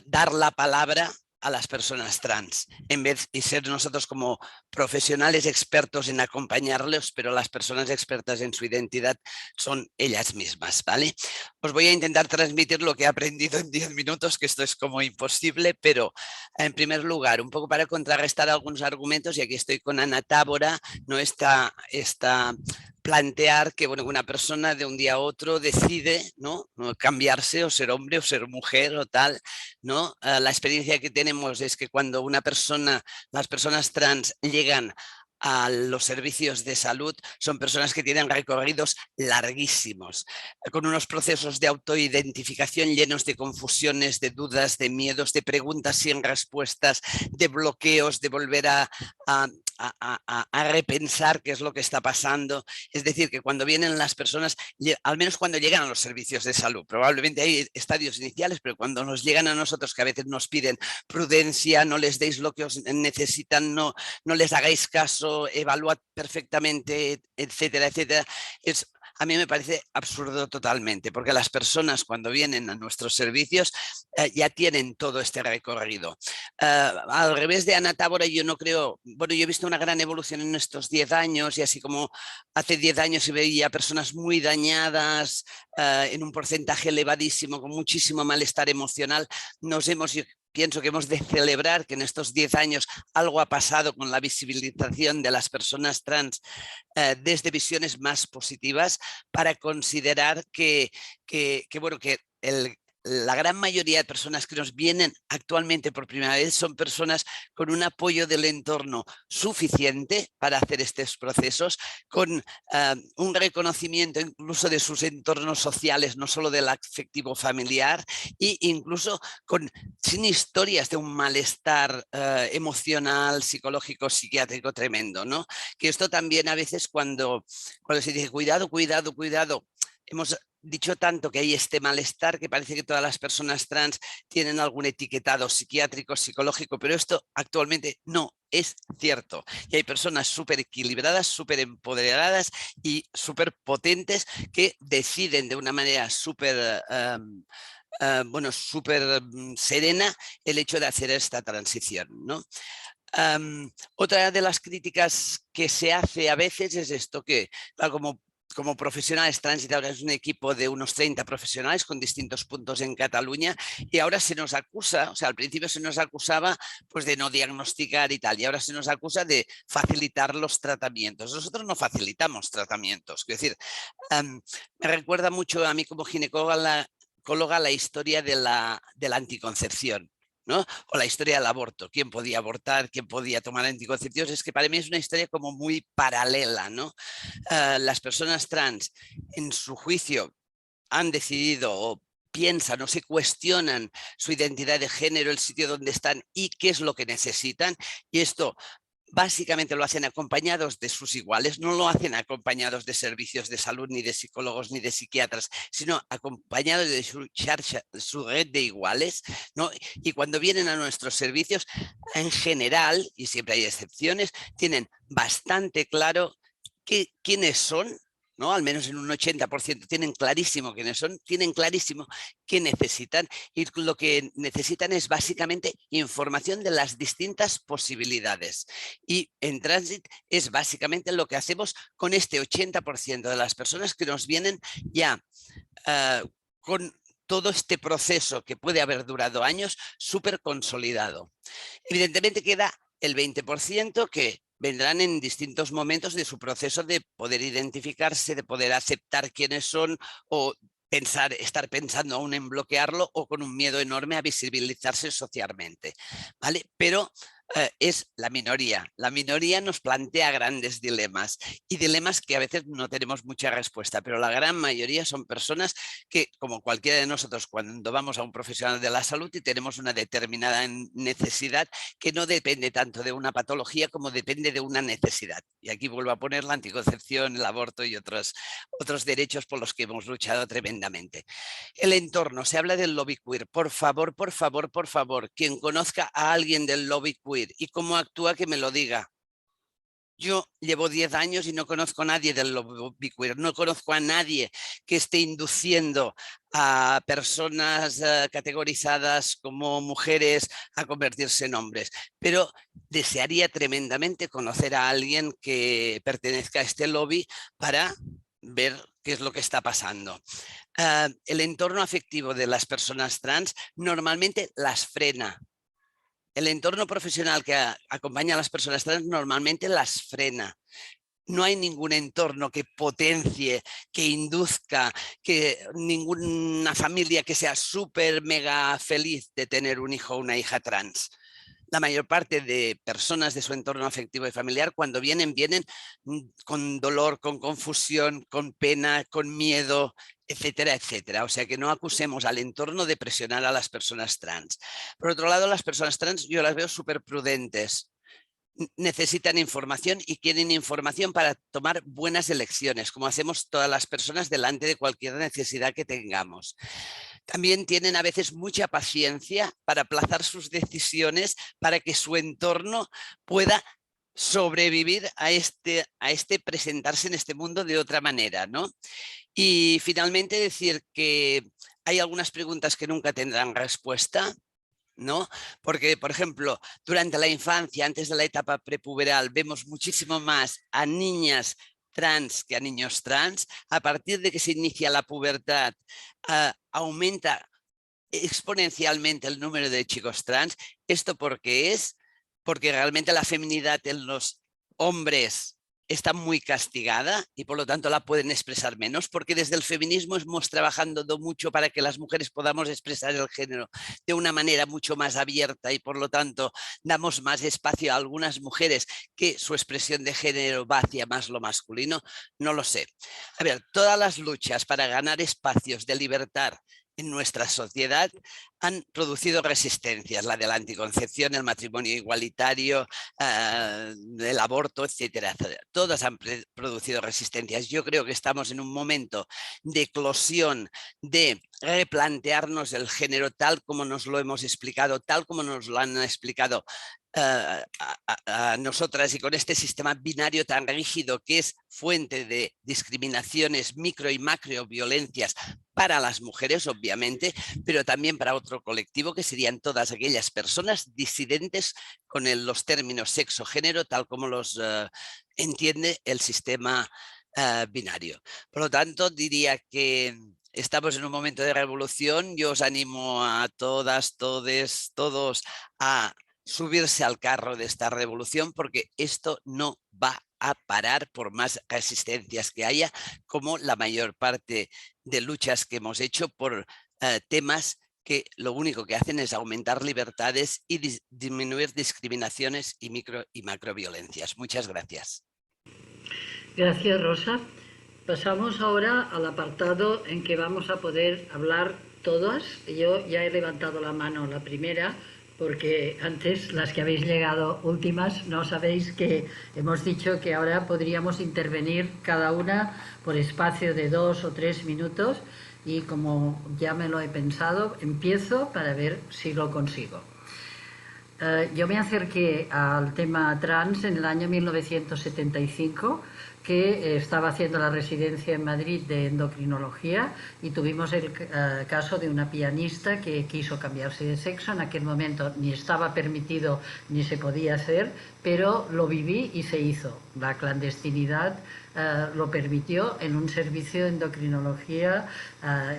Speaker 7: dar la palabra a las personas trans, en vez de ser nosotros como profesionales expertos en acompañarlos, pero las personas expertas en su identidad son ellas mismas, ¿vale? Os voy a intentar transmitir lo que he aprendido en 10 minutos, que esto es como imposible, pero en primer lugar, un poco para contrarrestar algunos argumentos, y aquí estoy con Ana Tábora, no está plantear que, bueno, una persona de un día a otro decide, ¿no?, cambiarse o ser hombre o ser mujer o tal, ¿no? La experiencia que tenemos es que cuando las personas trans llegan a los servicios de salud, son personas que tienen recorridos larguísimos, con unos procesos de autoidentificación llenos de confusiones, de dudas, de miedos, de preguntas sin respuestas, de bloqueos, de volver a repensar qué es lo que está pasando. Es decir, que cuando vienen las personas, al menos cuando llegan a los servicios de salud, probablemente hay estadios iniciales, pero cuando nos llegan a nosotros, que a veces nos piden prudencia, no les deis lo que os necesitan, no les hagáis caso, evaluad perfectamente, etcétera, etcétera, a mí me parece absurdo totalmente, porque las personas cuando vienen a nuestros servicios ya tienen todo este recorrido. Al revés de Ana Tábora, yo no creo, bueno, yo he visto una gran evolución en estos 10 años, y así como hace 10 años se veía personas muy dañadas, en un porcentaje elevadísimo, con muchísimo malestar emocional, yo pienso que hemos de celebrar que en estos 10 años algo ha pasado con la visibilización de las personas trans desde visiones más positivas, para considerar que la gran mayoría de personas que nos vienen actualmente por primera vez son personas con un apoyo del entorno suficiente para hacer estos procesos, con un reconocimiento incluso de sus entornos sociales, no solo del afectivo familiar, e incluso sin historias de un malestar emocional, psicológico, psiquiátrico tremendo, ¿no? Que esto también a veces cuando se dice cuidado, cuidado, cuidado, hemos dicho tanto que hay este malestar que parece que todas las personas trans tienen algún etiquetado psiquiátrico, psicológico, pero esto actualmente no es cierto. Y hay personas súper equilibradas, súper empoderadas y súper potentes que deciden de una manera súper súper serena el hecho de hacer esta transición, ¿no? Otra de las críticas que se hace a veces es esto, que como profesionales trans, y ahora es un equipo de unos 30 profesionales con distintos puntos en Cataluña, y ahora se nos acusa, o sea, al principio se nos acusaba pues de no diagnosticar y tal, y ahora se nos acusa de facilitar los tratamientos. Nosotros no facilitamos tratamientos, quiero decir, me recuerda mucho a mí como ginecóloga la historia de la anticoncepción, ¿no? O la historia del aborto, quién podía abortar, quién podía tomar anticonceptivos. Es que para mí es una historia como muy paralela, ¿no? Las personas trans, en su juicio, han decidido o piensan o se cuestionan su identidad de género, el sitio donde están y qué es lo que necesitan, y esto básicamente lo hacen acompañados de sus iguales, no lo hacen acompañados de servicios de salud, ni de psicólogos, ni de psiquiatras, sino acompañados de su red de iguales, ¿no? Y cuando vienen a nuestros servicios, en general, y siempre hay excepciones, tienen bastante claro quiénes son, ¿no? Al menos en un 80% tienen clarísimo quiénes son, tienen clarísimo qué necesitan, y lo que necesitan es básicamente información de las distintas posibilidades. Y en Transit es básicamente lo que hacemos con este 80% de las personas que nos vienen ya con todo este proceso que puede haber durado años súper consolidado. Evidentemente queda el 20% que vendrán en distintos momentos de su proceso de poder identificarse, de poder aceptar quiénes son, o estar pensando aún en bloquearlo, o con un miedo enorme a visibilizarse socialmente, ¿vale? Pero es la minoría. La minoría nos plantea grandes dilemas, y dilemas que a veces no tenemos mucha respuesta, pero la gran mayoría son personas que, como cualquiera de nosotros, cuando vamos a un profesional de la salud y tenemos una determinada necesidad que no depende tanto de una patología como depende de una necesidad. Y aquí vuelvo a poner la anticoncepción, el aborto y otros derechos por los que hemos luchado tremendamente. El entorno, se habla del lobby queer. Por favor, por favor, por favor, quien conozca a alguien del lobby queer y cómo actúa, que me lo diga. Yo llevo 10 años y no conozco a nadie del lobby queer, no conozco a nadie que esté induciendo a personas categorizadas como mujeres a convertirse en hombres, pero desearía tremendamente conocer a alguien que pertenezca a este lobby para ver qué es lo que está pasando. El entorno afectivo de las personas trans normalmente las frena. El entorno profesional que acompaña a las personas trans normalmente las frena. No hay ningún entorno que potencie, que induzca, que ninguna familia que sea súper mega feliz de tener un hijo o una hija trans. La mayor parte de personas de su entorno afectivo y familiar, cuando vienen con dolor, con confusión, con pena, con miedo, etcétera, etcétera. O sea, que no acusemos al entorno de presionar a las personas trans. Por otro lado, las personas trans yo las veo súper prudentes. Necesitan información y quieren información para tomar buenas elecciones, como hacemos todas las personas delante de cualquier necesidad que tengamos. También tienen a veces mucha paciencia para aplazar sus decisiones para que su entorno pueda sobrevivir a este presentarse en este mundo de otra manera, ¿no? Y finalmente decir que hay algunas preguntas que nunca tendrán respuesta, ¿no? Porque, por ejemplo, durante la infancia, antes de la etapa prepuberal, vemos muchísimo más a niñas trans que a niños trans. A partir de que se inicia la pubertad, aumenta exponencialmente el número de chicos trans. ¿Esto por qué es? Porque realmente la feminidad en los hombres está muy castigada y por lo tanto la pueden expresar menos, porque desde el feminismo hemos trabajado mucho para que las mujeres podamos expresar el género de una manera mucho más abierta, y por lo tanto damos más espacio a algunas mujeres que su expresión de género va hacia más lo masculino. No lo sé. A ver, todas las luchas para ganar espacios de libertad en nuestra sociedad han producido resistencias, la de la anticoncepción, el matrimonio igualitario, el aborto, etcétera, etcétera. Todas han producido resistencias. Yo creo que estamos en un momento de eclosión, de replantearnos el género tal como nos lo hemos explicado, tal como nos lo han explicado a nosotras, y con este sistema binario tan rígido que es fuente de discriminaciones, micro y macro violencias para las mujeres, obviamente, pero también para otro colectivo que serían todas aquellas personas disidentes con los términos sexo, género, tal como los entiende el sistema binario. Por lo tanto, diría que estamos en un momento de revolución. Yo os animo a todas, todos a subirse al carro de esta revolución, porque esto no va a parar por más resistencias que haya, como la mayor parte de luchas que hemos hecho por temas que lo único que hacen es aumentar libertades y disminuir discriminaciones y micro y macro violencias. Muchas gracias.
Speaker 2: Gracias, Rosa. Pasamos ahora al apartado en que vamos a poder hablar todas. Yo ya he levantado la mano la primera, porque antes, las que habéis llegado últimas, no sabéis que hemos dicho que ahora podríamos intervenir cada una por espacio de 2 o 3 minutos, y como ya me lo he pensado, empiezo para ver si lo consigo. Yo me acerqué al tema trans en el año 1975, que estaba haciendo la residencia en Madrid de endocrinología, y tuvimos el caso de una pianista que quiso cambiarse de sexo. En aquel momento ni estaba permitido ni se podía hacer, pero lo viví y se hizo. La clandestinidad lo permitió en un servicio de endocrinología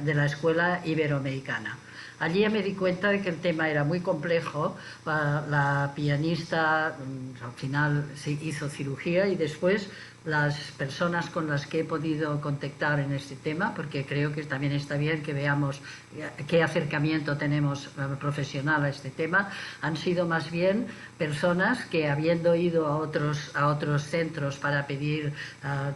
Speaker 2: de la Escuela Iberoamericana. Allí me di cuenta de que el tema era muy complejo. La pianista al final se hizo cirugía, y después las personas con las que he podido contactar en este tema, porque creo que también está bien que veamos qué acercamiento tenemos profesional a este tema, han sido más bien personas que, habiendo ido a otros centros para pedir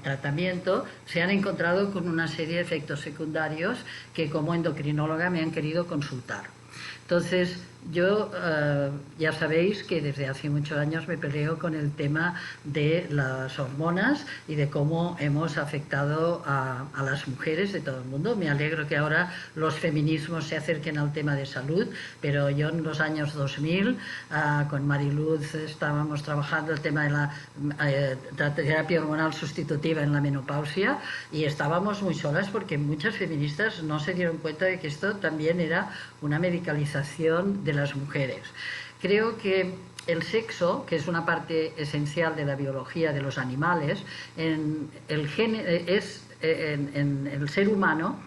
Speaker 2: tratamiento, se han encontrado con una serie de efectos secundarios que, como endocrinóloga, me han querido consultar. Entonces, yo ya sabéis que desde hace muchos años me peleo con el tema de las hormonas y de cómo hemos afectado a las mujeres de todo el mundo. Me alegro que ahora los feminismos se acerquen al tema de salud, pero yo en los años 2000 con Mariluz estábamos trabajando el tema de la terapia hormonal sustitutiva en la menopausia, y estábamos muy solas porque muchas feministas no se dieron cuenta de que esto también era una medicalización de las mujeres. Creo que el sexo, que es una parte esencial de la biología de los animales, en el ser humano,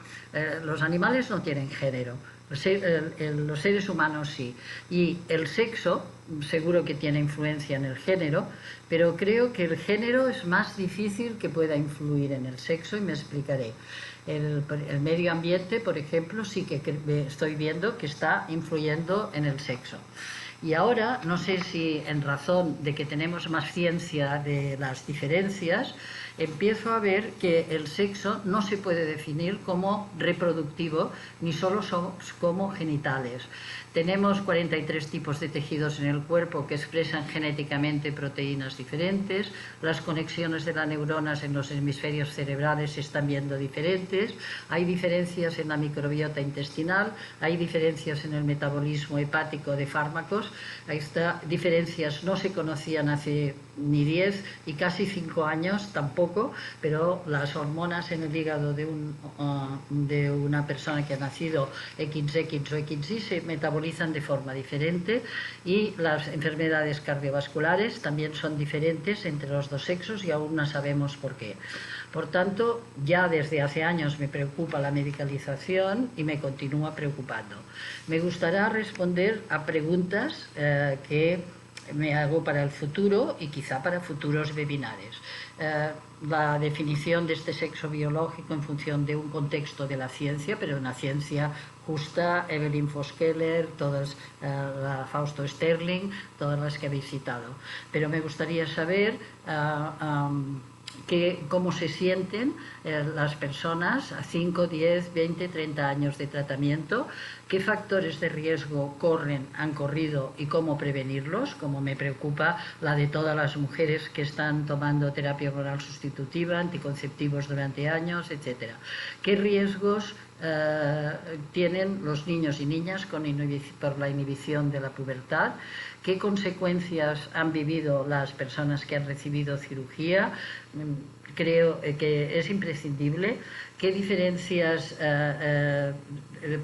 Speaker 2: los animales no tienen género, los seres humanos sí, y el sexo seguro que tiene influencia en el género, pero creo que el género es más difícil que pueda influir en el sexo, y me explicaré. El medio ambiente, por ejemplo, sí que estoy viendo que está influyendo en el sexo. Y ahora, no sé si en razón de que tenemos más ciencia de las diferencias, empiezo a ver que el sexo no se puede definir como reproductivo, ni solo como genitales. Tenemos 43 tipos de tejidos en el cuerpo que expresan genéticamente proteínas diferentes, las conexiones de las neuronas en los hemisferios cerebrales se están viendo diferentes, hay diferencias en la microbiota intestinal, hay diferencias en el metabolismo hepático de fármacos, estas diferencias no se conocían hace ni 10 y casi 5 años tampoco, pero las hormonas en el hígado de una persona que ha nacido XX o XY se metabolizan de forma diferente, y las enfermedades cardiovasculares también son diferentes entre los dos sexos, y aún no sabemos por qué. Por tanto, ya desde hace años me preocupa la medicalización y me continúa preocupando. Me gustaría responder a preguntas que me hago para el futuro y quizá para futuros webinares. La definición de este sexo biológico en función de un contexto de la ciencia, pero una ciencia justa, Evelyn Foskeller, todas, Fausto Sterling, todas las que habéis citado. Pero me gustaría saber cómo se sienten las personas a 5, 10, 20, 30 años de tratamiento, qué factores de riesgo han corrido y cómo prevenirlos, como me preocupa la de todas las mujeres que están tomando terapia hormonal sustitutiva, anticonceptivos durante años, etc. ¿Qué riesgos tienen los niños y niñas por la inhibición de la pubertad? ¿Qué consecuencias han vivido las personas que han recibido cirugía? Creo que es imprescindible. ¿Qué diferencias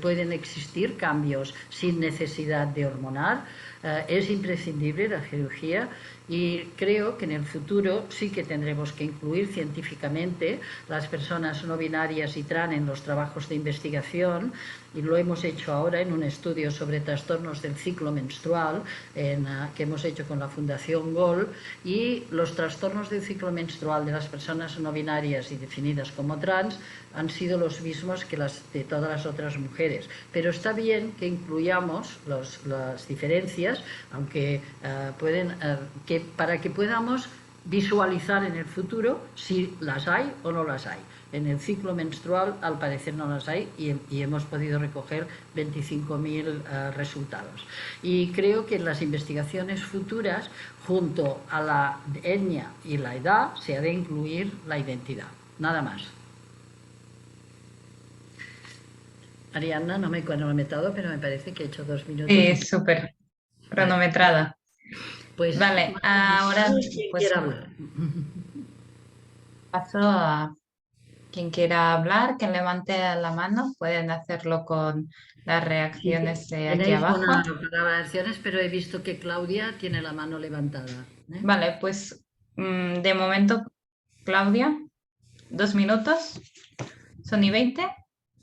Speaker 2: pueden existir? Cambios sin necesidad de hormonar. Es imprescindible la cirugía, y creo que en el futuro sí que tendremos que incluir científicamente las personas no binarias y trans en los trabajos de investigación, y lo hemos hecho ahora en un estudio sobre trastornos del ciclo menstrual que hemos hecho con la Fundación GOL, y los trastornos del ciclo menstrual de las personas no binarias y definidas como trans han sido los mismos que las de todas las otras mujeres, pero está bien que incluyamos las diferencias, aunque para que podamos visualizar en el futuro si las hay o no las hay. En el ciclo menstrual al parecer no las hay y hemos podido recoger 25.000 resultados. Y creo que en las investigaciones futuras, junto a la etnia y la edad, se ha de incluir la identidad. Nada más. Ariadna, no me he cronometrado, pero me parece que he hecho 2 minutos.
Speaker 1: Sí, súper cronometrada.
Speaker 2: Pues
Speaker 1: vale, ahora
Speaker 2: quien
Speaker 1: pues,
Speaker 2: quiera hablar.
Speaker 1: paso a quien quiera hablar, que levante la mano. Pueden hacerlo con las reacciones aquí
Speaker 2: Tenéis
Speaker 1: abajo.
Speaker 2: para reacciones, pero he visto que Claudia tiene la mano levantada.
Speaker 1: Vale, pues de momento, Claudia, 2 minutos. Son y 20,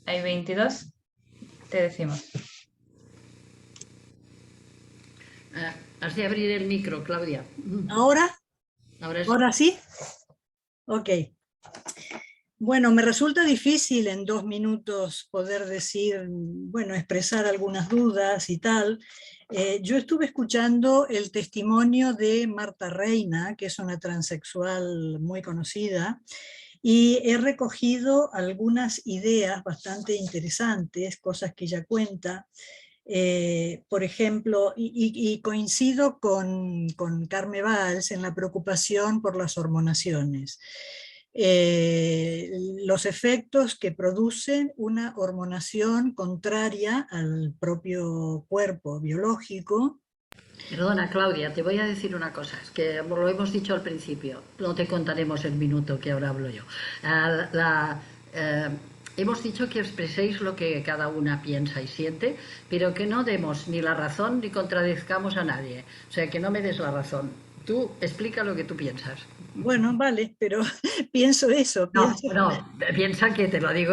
Speaker 1: hay 22. Te decimos.
Speaker 2: Has de abrir el micro, Claudia.
Speaker 8: ¿Ahora? ¿Ahora sí? Ok. Bueno, me resulta difícil en 2 minutos poder decir, bueno, expresar algunas dudas y tal. Yo estuve escuchando el testimonio de Marta Reina, que es una transexual muy conocida, y he recogido algunas ideas bastante interesantes, cosas que ella cuenta. Por ejemplo, y coincido con Carme Valls en la preocupación por las hormonaciones. Los efectos que producen una hormonación contraria al propio cuerpo biológico.
Speaker 2: Perdona, Claudia, te voy a decir una cosa, es que lo hemos dicho al principio, no te contaremos el minuto que ahora hablo yo. Hemos dicho que expreséis lo que cada una piensa y siente, pero que no demos ni la razón ni contradizcamos a nadie. O sea, que no me des la razón. Tú explica lo que tú piensas.
Speaker 8: Bueno, vale, pero pienso eso.
Speaker 2: Piensa que te lo digo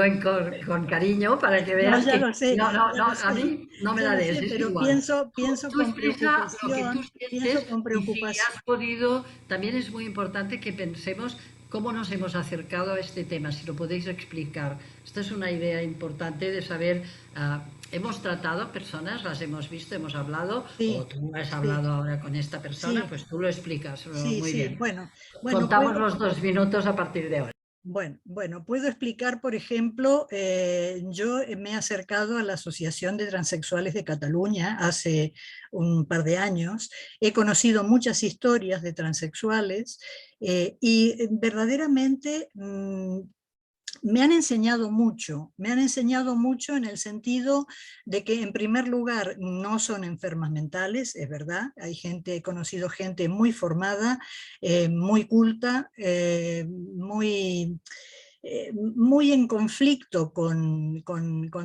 Speaker 2: con cariño para que veas
Speaker 8: ya
Speaker 2: que
Speaker 8: lo sé,
Speaker 2: a mí no me la des, es
Speaker 8: pero
Speaker 2: igual.
Speaker 8: pienso
Speaker 2: Tú
Speaker 8: con
Speaker 2: expresa lo que tú
Speaker 8: preocupación.
Speaker 2: sientes y si has podido, también es muy importante que pensemos cómo nos hemos acercado a este tema, si lo podéis explicar. Esta es una idea importante de saber, hemos tratado a personas, las hemos visto, hemos hablado, o tú has hablado ahora con esta persona, pues tú lo explicas muy bien.
Speaker 8: Bueno,
Speaker 2: contamos los 2 minutos a partir de ahora.
Speaker 8: Bueno, puedo explicar, por ejemplo, yo me he acercado a la Asociación de Transexuales de Cataluña hace un par de años, he conocido muchas historias de transexuales y verdaderamente me han enseñado mucho en el sentido de que en primer lugar no son enfermas mentales, es verdad, he conocido gente muy formada, muy culta, muy en conflicto con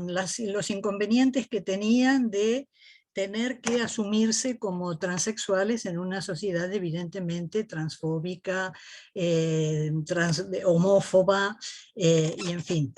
Speaker 8: los inconvenientes que tenían de tener que asumirse como transexuales en una sociedad evidentemente transfóbica, homófoba, y en fin.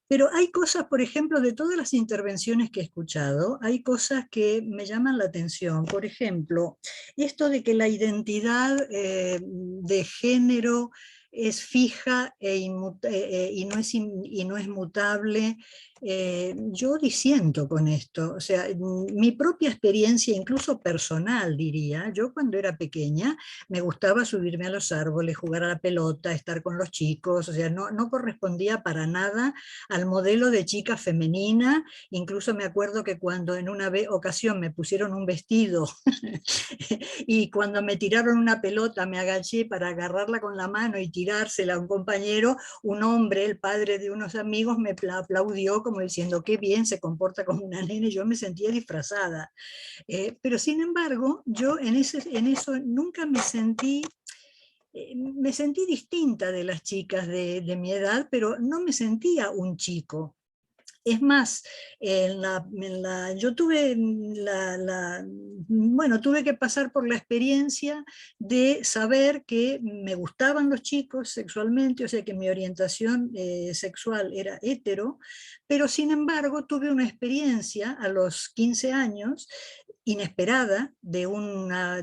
Speaker 8: Pero hay cosas, por ejemplo, de todas las intervenciones que he escuchado, hay cosas que me llaman la atención. Por ejemplo, esto de que la identidad de género es fija y no es mutable. Yo disiento con esto. O sea, mi propia experiencia, incluso personal, diría, yo cuando era pequeña me gustaba subirme a los árboles, jugar a la pelota, estar con los chicos, o sea, no correspondía para nada al modelo de chica femenina. Incluso me acuerdo que cuando en una ocasión me pusieron un vestido y cuando me tiraron una pelota me agaché para agarrarla con la mano y tirársela a un compañero, un hombre, el padre de unos amigos, me aplaudió como diciendo qué bien se comporta como una nena, y yo me sentía disfrazada. Pero sin embargo, yo en eso nunca me sentí distinta de las chicas de mi edad, pero no me sentía un chico. Es más, yo tuve tuve que pasar por la experiencia de saber que me gustaban los chicos sexualmente, o sea que mi orientación sexual era hetero, pero sin embargo tuve una experiencia a los 15 años inesperada tuve una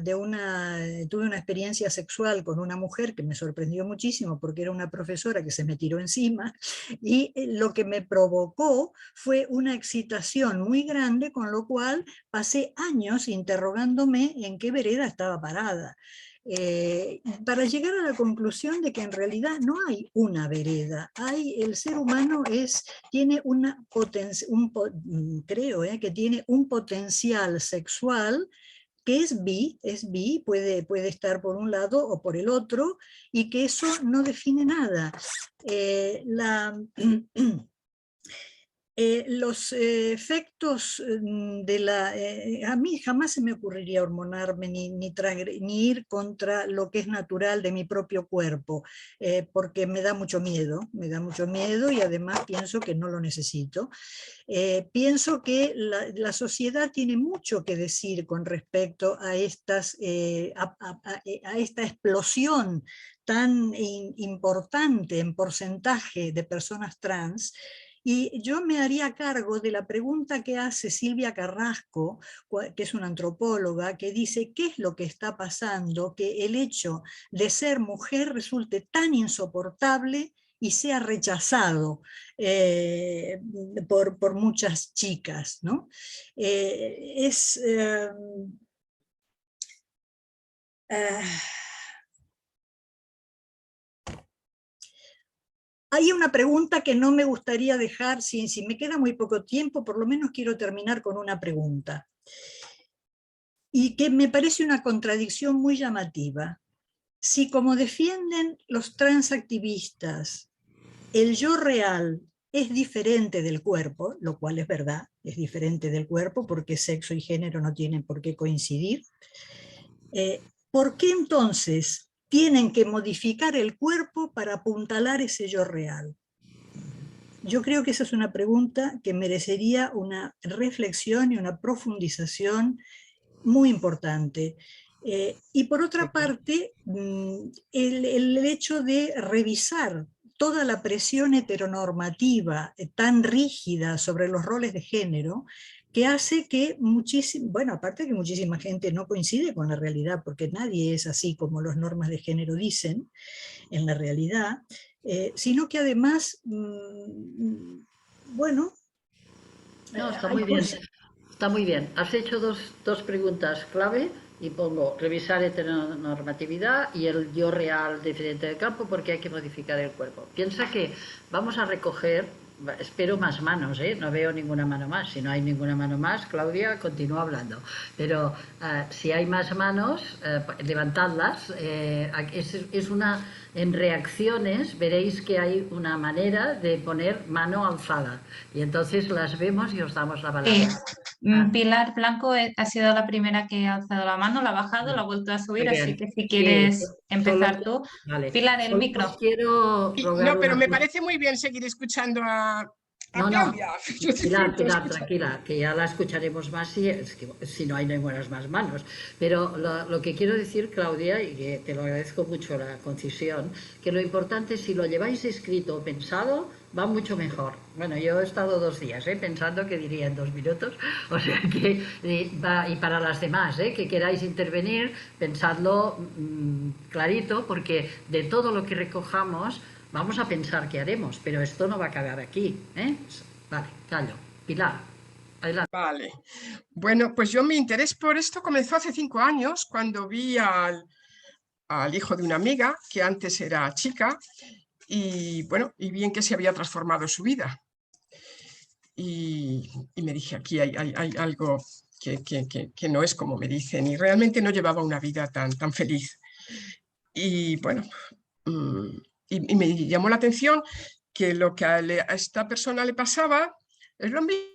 Speaker 8: experiencia sexual con una mujer que me sorprendió muchísimo porque era una profesora que se me tiró encima, y lo que me provocó fue una excitación muy grande, con lo cual pasé años interrogándome en qué vereda estaba parada. para llegar a la conclusión de que en realidad no hay una vereda, el ser humano tiene creo que tiene un potencial sexual que es bi, puede estar por un lado o por el otro, y que eso no define nada. Los efectos a mí jamás se me ocurriría hormonarme ni ir contra lo que es natural de mi propio cuerpo, porque me da mucho miedo y además pienso que no lo necesito. Pienso que la sociedad tiene mucho que decir con respecto a esta explosión tan importante en porcentaje de personas trans. Y yo me haría cargo de la pregunta que hace Silvia Carrasco, que es una antropóloga, que dice qué es lo que está pasando, que el hecho de ser mujer resulte tan insoportable y sea rechazado por muchas chicas, ¿no? Hay una pregunta que no me gustaría dejar, si me queda muy poco tiempo, por lo menos quiero terminar con una pregunta. Y que me parece una contradicción muy llamativa. Si como defienden los transactivistas, el yo real es diferente del cuerpo, lo cual es verdad, es diferente del cuerpo porque sexo y género no tienen por qué coincidir, ¿por qué entonces tienen que modificar el cuerpo para apuntalar ese yo real? Yo creo que esa es una pregunta que merecería una reflexión y una profundización muy importante. Y por otra parte, el hecho de revisar toda la presión heteronormativa tan rígida sobre los roles de género, que hace que aparte que muchísima gente no coincide con la realidad, porque nadie es así como las normas de género dicen en la realidad, sino que además, bueno...
Speaker 2: No, está muy bien. Está muy bien. Has hecho dos preguntas clave y pongo revisar heteronormatividad y el yo real diferente del campo porque hay que modificar el cuerpo. Piensa que vamos a recoger, espero más manos, no veo ninguna mano más. Si no hay ninguna mano más, Claudia, continúa hablando. Pero si hay más manos, levantadlas. Es una... En reacciones veréis que hay una manera de poner mano alzada y entonces las vemos y os damos la palabra.
Speaker 1: Sí. Pilar Blanco ha sido la primera que ha alzado la mano, la ha bajado, la ha vuelto a subir, así que si quieres empezar tú.
Speaker 2: Vale.
Speaker 1: Pilar, el micro.
Speaker 2: Os quiero rogar
Speaker 9: no, pero me parece muy bien seguir escuchando a Claudia.
Speaker 2: Pilar, tranquila, que ya la escucharemos más si no hay buenas más manos. Pero lo que quiero decir, Claudia, y que te lo agradezco mucho la concisión, que lo importante es si lo lleváis escrito o pensado, va mucho mejor. Bueno, yo he estado 2 días pensando que diría en 2 minutos, o sea que, y para las demás, que queráis intervenir, pensadlo clarito, porque de todo lo que recojamos, vamos a pensar qué haremos, pero esto no va a acabar aquí. Vale, callo. Pilar, adelante.
Speaker 9: Vale. Bueno, pues mi interés por esto comenzó hace 5 años, cuando vi al hijo de una amiga, que antes era chica, y vi en qué se había transformado su vida. Y me dije, aquí hay algo que no es como me dicen, y realmente no llevaba una vida tan feliz. Y y me llamó la atención que lo que a esta persona le pasaba es lo mismo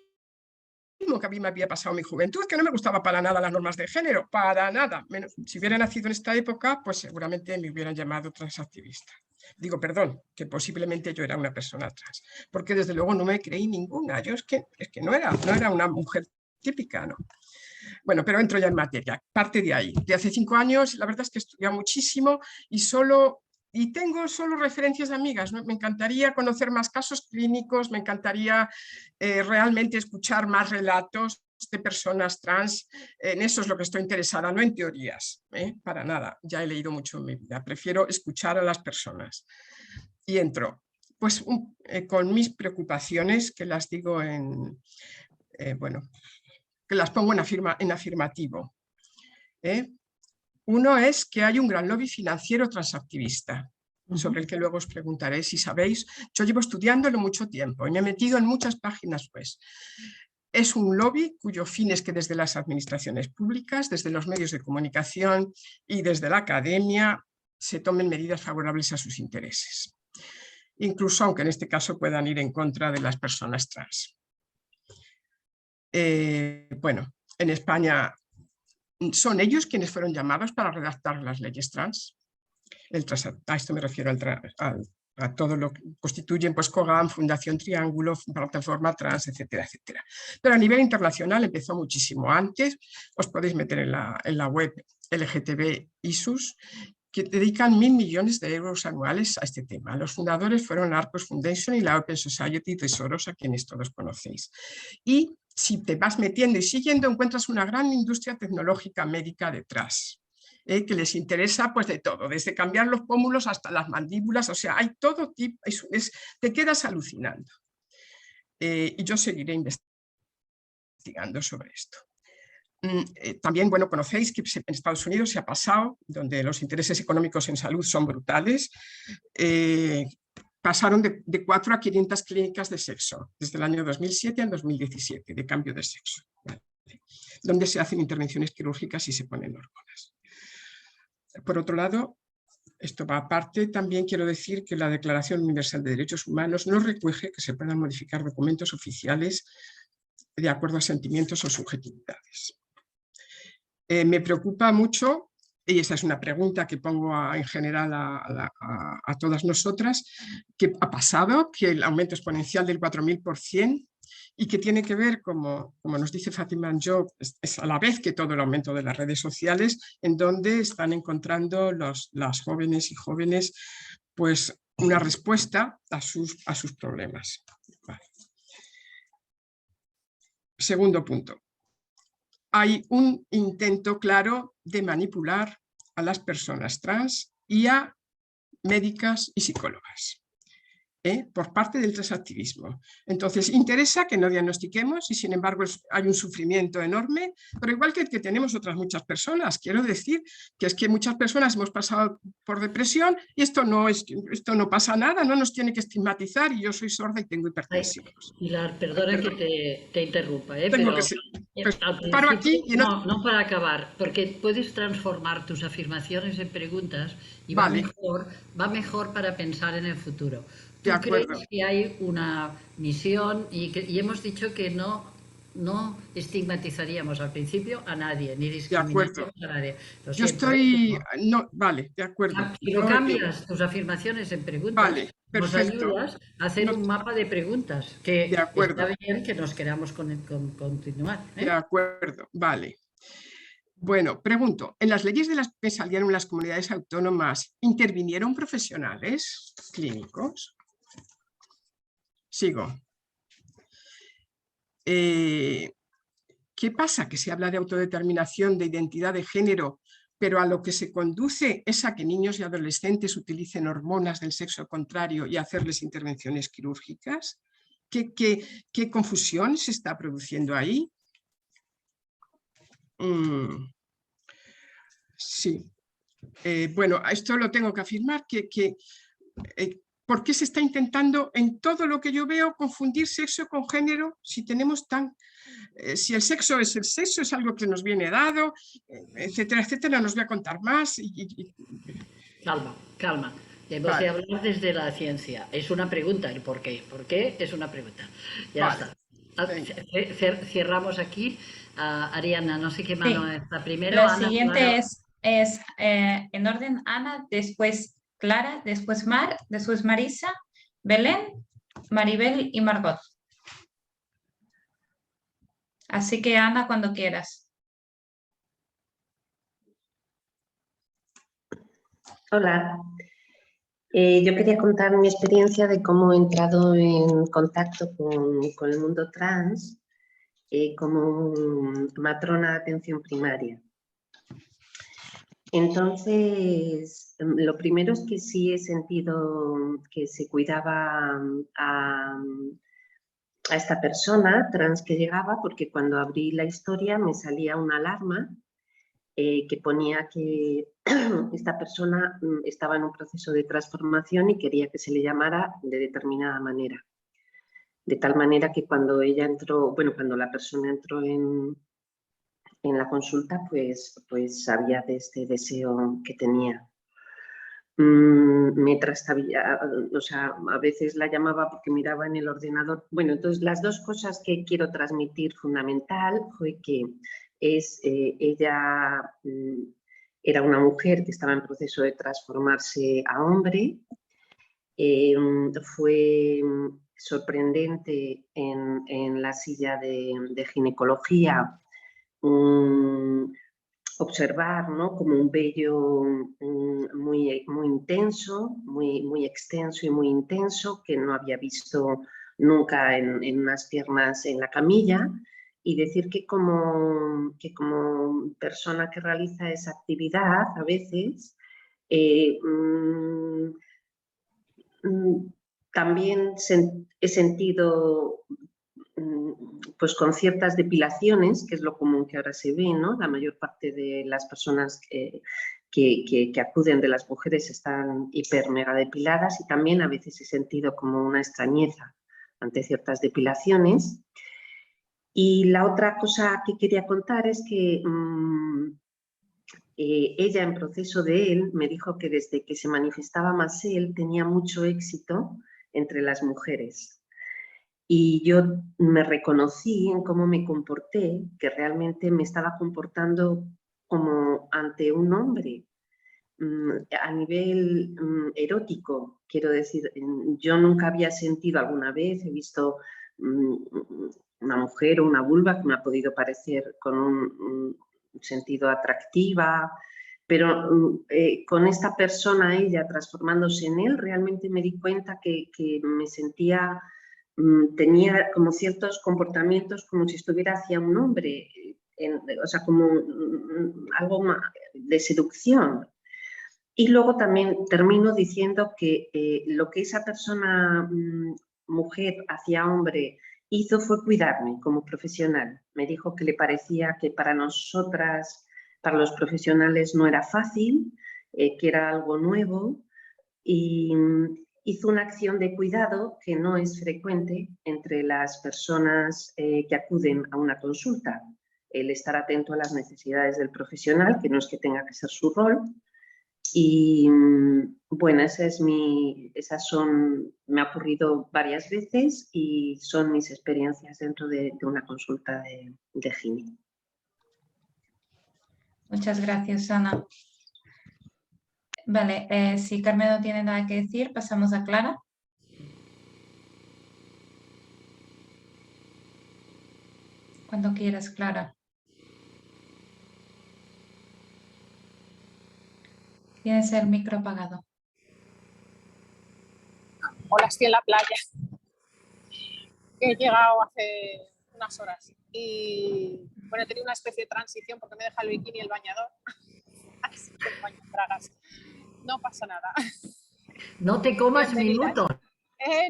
Speaker 9: que a mí me había pasado en mi juventud, que no me gustaba para nada las normas de género, para nada. Si hubiera nacido en esta época, pues seguramente me hubieran llamado transactivista. Digo, perdón, que posiblemente yo era una persona trans, porque desde luego no me creí ninguna. Yo es que no era una mujer típica, ¿no? Bueno, pero entro ya en materia. Parte de ahí. De hace 5 años, la verdad es que he estudiado muchísimo y tengo solo referencias de amigas, ¿no? Me encantaría conocer más casos clínicos, me encantaría realmente escuchar más relatos de personas trans. En eso es lo que estoy interesada, no en teorías, para nada. Ya he leído mucho en mi vida, prefiero escuchar a las personas. Y entro, pues con mis preocupaciones, que las digo que las pongo en afirmativo. Uno es que hay un gran lobby financiero transactivista, sobre el que luego os preguntaré si sabéis. Yo llevo estudiándolo mucho tiempo y me he metido en muchas páginas web. Es un lobby cuyo fin es que desde las administraciones públicas, desde los medios de comunicación y desde la academia se tomen medidas favorables a sus intereses, incluso aunque en este caso puedan ir en contra de las personas trans. Bueno, en España son ellos quienes fueron llamados para redactar las leyes trans. A esto me refiero a todo lo que constituyen pues COGAM, Fundación Triángulo, Plataforma Trans, etcétera, etcétera. Pero a nivel internacional empezó muchísimo antes. Os podéis meter en la web LGTB ISUS, que dedican 1.000 millones de euros anuales a este tema. Los fundadores fueron Arcos Foundation y la Open Society de Soros, a quienes todos conocéis. Y si te vas metiendo y siguiendo, encuentras una gran industria tecnológica médica detrás. Que les interesa pues de todo, desde cambiar los pómulos hasta las mandíbulas, o sea, hay todo tipo, te quedas alucinando. Y yo seguiré investigando sobre esto. También, bueno, conocéis que en Estados Unidos se ha pasado, donde los intereses económicos en salud son brutales, pasaron de 4 a 500 clínicas de sexo, desde el año 2007 al 2017, de cambio de sexo, ¿vale? Donde se hacen intervenciones quirúrgicas y se ponen hormonas. Por otro lado, esto va aparte, también quiero decir que la Declaración Universal de Derechos Humanos no recoge que se puedan modificar documentos oficiales de acuerdo a sentimientos o subjetividades. Me preocupa mucho, y esa es una pregunta que pongo en general a todas nosotras, ¿qué ha pasado? Que el aumento exponencial del 4.000%, y que tiene que ver, como nos dice Fátima Anjou, es a la vez que todo el aumento de las redes sociales, en donde están encontrando las jóvenes y jóvenes pues una respuesta a sus problemas. Vale. Segundo punto. Hay un intento claro de manipular a las personas trans y a médicas y psicólogas, por parte del transactivismo. Entonces, interesa que no diagnostiquemos y, sin embargo, hay un sufrimiento enorme, pero igual que tenemos otras muchas personas. Quiero decir que es que muchas personas hemos pasado por depresión y esto no pasa nada, no nos tiene que estigmatizar, y yo soy sorda y tengo hipertensión.
Speaker 2: Pilar, perdona que te interrumpa,
Speaker 9: Tengo
Speaker 2: pero
Speaker 9: que ser. Pues
Speaker 2: al
Speaker 9: paro aquí y
Speaker 2: no para acabar, porque puedes transformar tus afirmaciones en preguntas y
Speaker 9: vale.
Speaker 2: va mejor para pensar en el futuro. ¿Tú
Speaker 9: de acuerdo.
Speaker 2: crees que hay una misión y hemos dicho que no estigmatizaríamos al principio a nadie, ni discriminaríamos a nadie? Lo siento,
Speaker 9: vale, de acuerdo.
Speaker 2: Si lo cambias tus afirmaciones en preguntas,
Speaker 9: vale,
Speaker 2: nos ayudas a hacer un mapa de preguntas, que
Speaker 9: de acuerdo.
Speaker 2: está bien que nos queramos continuar.
Speaker 9: De acuerdo, vale. Bueno, pregunto, ¿en las leyes de las que salieron las comunidades autónomas intervinieron profesionales clínicos? Sigo. ¿Qué pasa? Que se habla de autodeterminación, de identidad de género, pero a lo que se conduce es a que niños y adolescentes utilicen hormonas del sexo contrario y hacerles intervenciones quirúrgicas. ¿Qué confusión se está produciendo ahí? Sí. Bueno, esto lo tengo que afirmar, ¿por qué se está intentando en todo lo que yo veo confundir sexo con género si tenemos si el sexo es el sexo, es algo que nos viene dado, etcétera, etcétera? Nos voy a contar más.
Speaker 2: Calma. Hemos de hablar desde la ciencia. Es una pregunta el por qué. ¿Por qué? Es una pregunta. Ya está. Cerramos aquí. Ariana, no sé qué mano es la primera.
Speaker 1: La siguiente es en orden Ana, después Clara, después Mar, después Marisa, Belén, Maribel y Margot. Así que Ana, cuando quieras.
Speaker 10: Hola. Yo quería contar mi experiencia de cómo he entrado en contacto con el mundo trans como matrona de atención primaria. Entonces, lo primero es que sí he sentido que se cuidaba a esta persona trans que llegaba, porque cuando abrí la historia me salía una alarma que ponía que esta persona estaba en un proceso de transformación y quería que se le llamara de determinada manera. De tal manera que cuando ella entró, bueno, cuando la persona entró en la consulta, pues sabía de este deseo que tenía. Me trastabillaba, o sea, a veces la llamaba porque miraba en el ordenador. Bueno, entonces las dos cosas que quiero transmitir fundamental fue que ella era una mujer que estaba en proceso de transformarse a hombre. Fue sorprendente en la silla de ginecología observar, ¿no?, como un vello muy intenso, muy extenso y muy intenso, que no había visto nunca en unas piernas en la camilla, y decir que como persona que realiza esa actividad, a veces, también he sentido pues con ciertas depilaciones, que es lo común que ahora se ve, ¿no? La mayor parte de las personas que acuden, de las mujeres, están hiper mega depiladas, y también a veces he sentido como una extrañeza ante ciertas depilaciones. Y la otra cosa que quería contar es que ella, en proceso de él, me dijo que desde que se manifestaba más él tenía mucho éxito entre las mujeres. Y yo me reconocí en cómo me comporté, que realmente me estaba comportando como ante un hombre. A nivel erótico, quiero decir, yo nunca había sentido alguna vez, he visto una mujer o una vulva que me ha podido parecer con un sentido atractiva, pero con esta persona, ella transformándose en él, realmente me di cuenta que me sentía, tenía como ciertos comportamientos como si estuviera hacia un hombre, o sea, como algo de seducción. Y luego también termino diciendo que lo que esa persona, mujer hacia hombre, hizo fue cuidarme como profesional. Me dijo que le parecía que para nosotras, para los profesionales, no era fácil, que era algo nuevo, y hizo una acción de cuidado que no es frecuente entre las personas que acuden a una consulta. El estar atento a las necesidades del profesional, que no es que tenga que ser su rol. Y bueno, me ha ocurrido varias veces y son mis experiencias dentro de una consulta de gine.
Speaker 1: Muchas gracias, Ana. Vale, si Carmen no tiene nada que decir, pasamos a Clara. Cuando quieras, Clara. Tienes el micro apagado.
Speaker 11: Hola, estoy en la playa. He llegado hace unas horas y bueno, he tenido una especie de transición porque me deja el bikini y el bañador. Así que baño bragas. No pasa nada.
Speaker 2: No te comas minutos.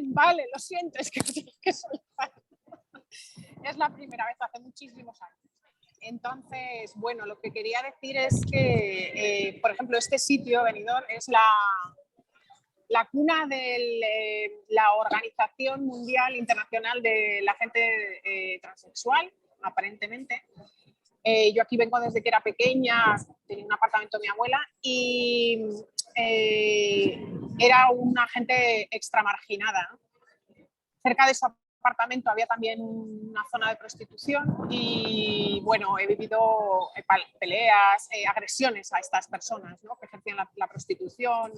Speaker 11: Vale, lo siento, es que tengo que soltar. Es la primera vez, hace muchísimos años. Entonces, bueno, lo que quería decir es que, por ejemplo, este sitio, Benidorm, es la cuna de la Organización Mundial Internacional de la Gente Transexual, aparentemente. Yo aquí vengo desde que era pequeña, tenía un apartamento de mi abuela y era una gente extramarginada, ¿no? Cerca de ese apartamento había también una zona de prostitución y bueno, he vivido peleas, agresiones a estas personas, ¿no?, que ejercían la prostitución,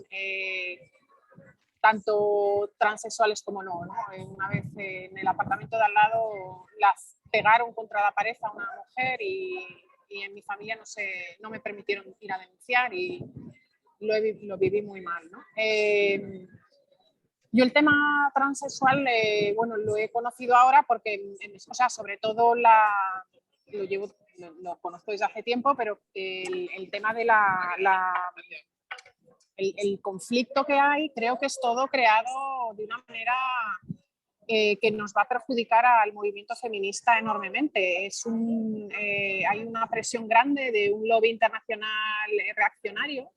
Speaker 11: tanto transexuales como no. Una vez en el apartamento de al lado las pegaron contra la pared a una mujer y en mi familia no me permitieron ir a denunciar y lo viví muy mal, ¿no? Yo el tema transexual, bueno, lo he conocido ahora porque, o sea, sobre todo lo conozco desde hace tiempo, pero el tema de el conflicto que hay, creo que es todo creado de una manera que nos va a perjudicar al movimiento feminista enormemente. Hay una presión grande de un lobby internacional reaccionario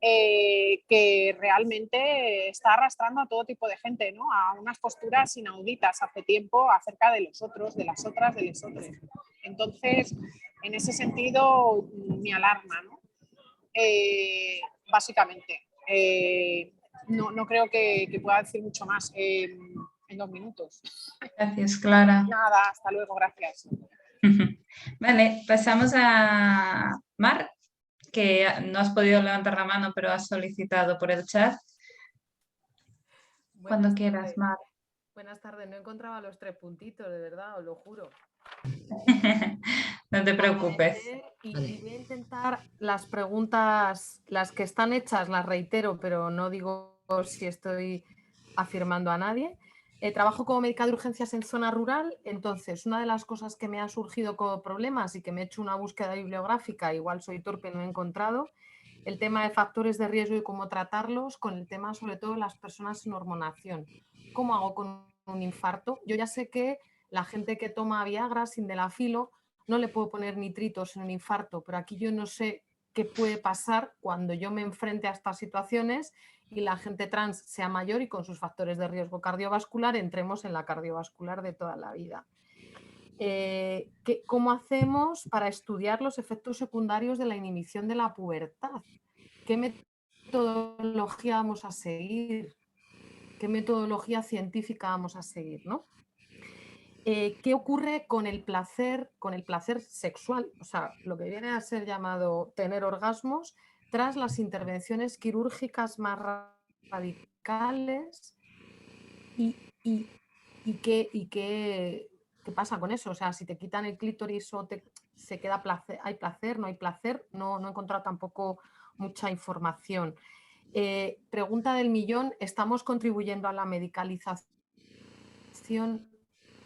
Speaker 11: que realmente está arrastrando a todo tipo de gente, ¿no? A unas posturas inauditas hace tiempo acerca de los otros, de las otras, de los otros. Entonces, en ese sentido, me alarma, ¿no? Básicamente. No creo que pueda decir mucho más en 2 minutos.
Speaker 1: Gracias, Clara.
Speaker 11: Nada, hasta luego, gracias.
Speaker 1: Vale, pasamos a Mar, que no has podido levantar la mano, pero has solicitado por el chat. Cuando quieras, Mar.
Speaker 12: Buenas tardes, no encontraba los 3 puntitos, de verdad, os lo juro.
Speaker 1: No te preocupes.
Speaker 12: Y voy a intentar las preguntas, las que están hechas, las reitero, pero no digo si estoy afirmando a nadie. Trabajo como médica de urgencias en zona rural, entonces una de las cosas que me ha surgido como problemas y que me he hecho una búsqueda bibliográfica, igual soy torpe, no he encontrado, el tema de factores de riesgo y cómo tratarlos, con el tema sobre todo de las personas en hormonación. ¿Cómo hago con un infarto? Yo ya sé que la gente que toma Viagra, sildenafilo, no le puedo poner nitritos en un infarto, pero aquí yo no sé qué puede pasar cuando yo me enfrente a estas situaciones y la gente trans sea mayor y con sus factores de riesgo cardiovascular entremos en la cardiovascular de toda la vida. ¿Cómo hacemos para estudiar los efectos secundarios de la inhibición de la pubertad? ¿Qué metodología vamos a seguir? ¿Qué metodología científica vamos a seguir, ¿no? ¿Qué ocurre con el placer sexual? O sea, lo que viene a ser llamado tener orgasmos tras las intervenciones quirúrgicas más radicales y qué pasa con eso. O sea, si te quitan el clítoris o se queda placer, ¿hay placer? ¿No hay placer? No he encontrado tampoco mucha información. Pregunta del millón, ¿estamos contribuyendo a la medicalización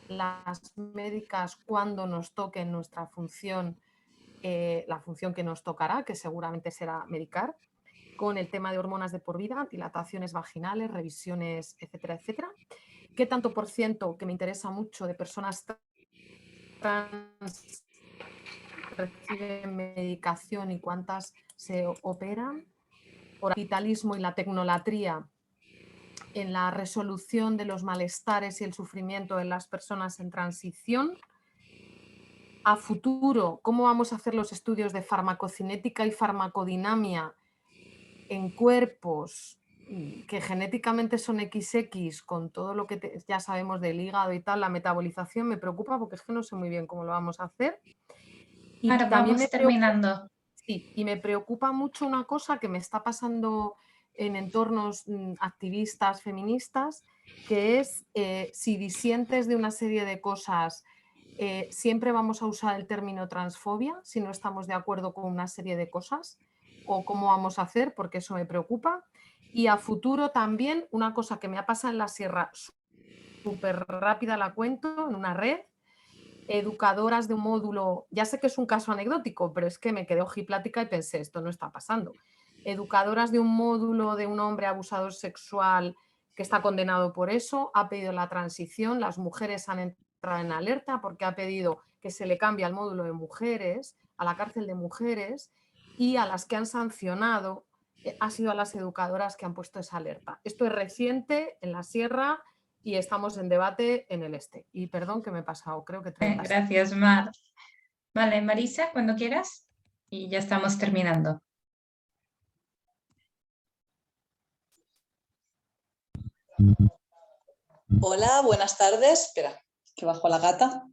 Speaker 12: las médicas cuando nos toque nuestra función, la función que nos tocará, que seguramente será medicar, con el tema de hormonas de por vida, dilataciones vaginales, revisiones, etcétera, etcétera? ¿Qué tanto por ciento, que me interesa mucho, de personas trans reciben medicación y cuántas se operan? Por el capitalismo y la tecnolatría en la resolución de los malestares y el sufrimiento de las personas en transición. A futuro, ¿cómo vamos a hacer los estudios de farmacocinética y farmacodinamia en cuerpos que genéticamente son XX, con todo lo que ya sabemos del hígado y tal? La metabolización me preocupa porque es que no sé muy bien cómo lo vamos a hacer. Y
Speaker 1: ahora
Speaker 12: también
Speaker 1: vamos terminando.
Speaker 12: Sí, y me preocupa mucho una cosa que me está pasando en entornos activistas, feministas, que es si disientes de una serie de cosas, siempre vamos a usar el término transfobia si no estamos de acuerdo con una serie de cosas, o cómo vamos a hacer, porque eso me preocupa. Y a futuro también, una cosa que me ha pasado en la sierra, súper rápida la cuento, en una red, educadoras de un módulo, ya sé que es un caso anecdótico, pero es que me quedé ojiplática y pensé, esto no está pasando. Educadoras de un módulo de un hombre abusador sexual que está condenado por eso, ha pedido la transición, las mujeres han entrado en alerta porque ha pedido que se le cambie al módulo de mujeres, a la cárcel de mujeres, y a las que han sancionado ha sido a las educadoras que han puesto esa alerta. Esto es reciente en la sierra y estamos en debate en el este. Y perdón que me he pasado, creo que 30 segundos.
Speaker 1: Gracias, Mar. Vale, Marisa, cuando quieras. Y ya estamos terminando.
Speaker 13: Hola, buenas tardes. Espera, que bajo la gata.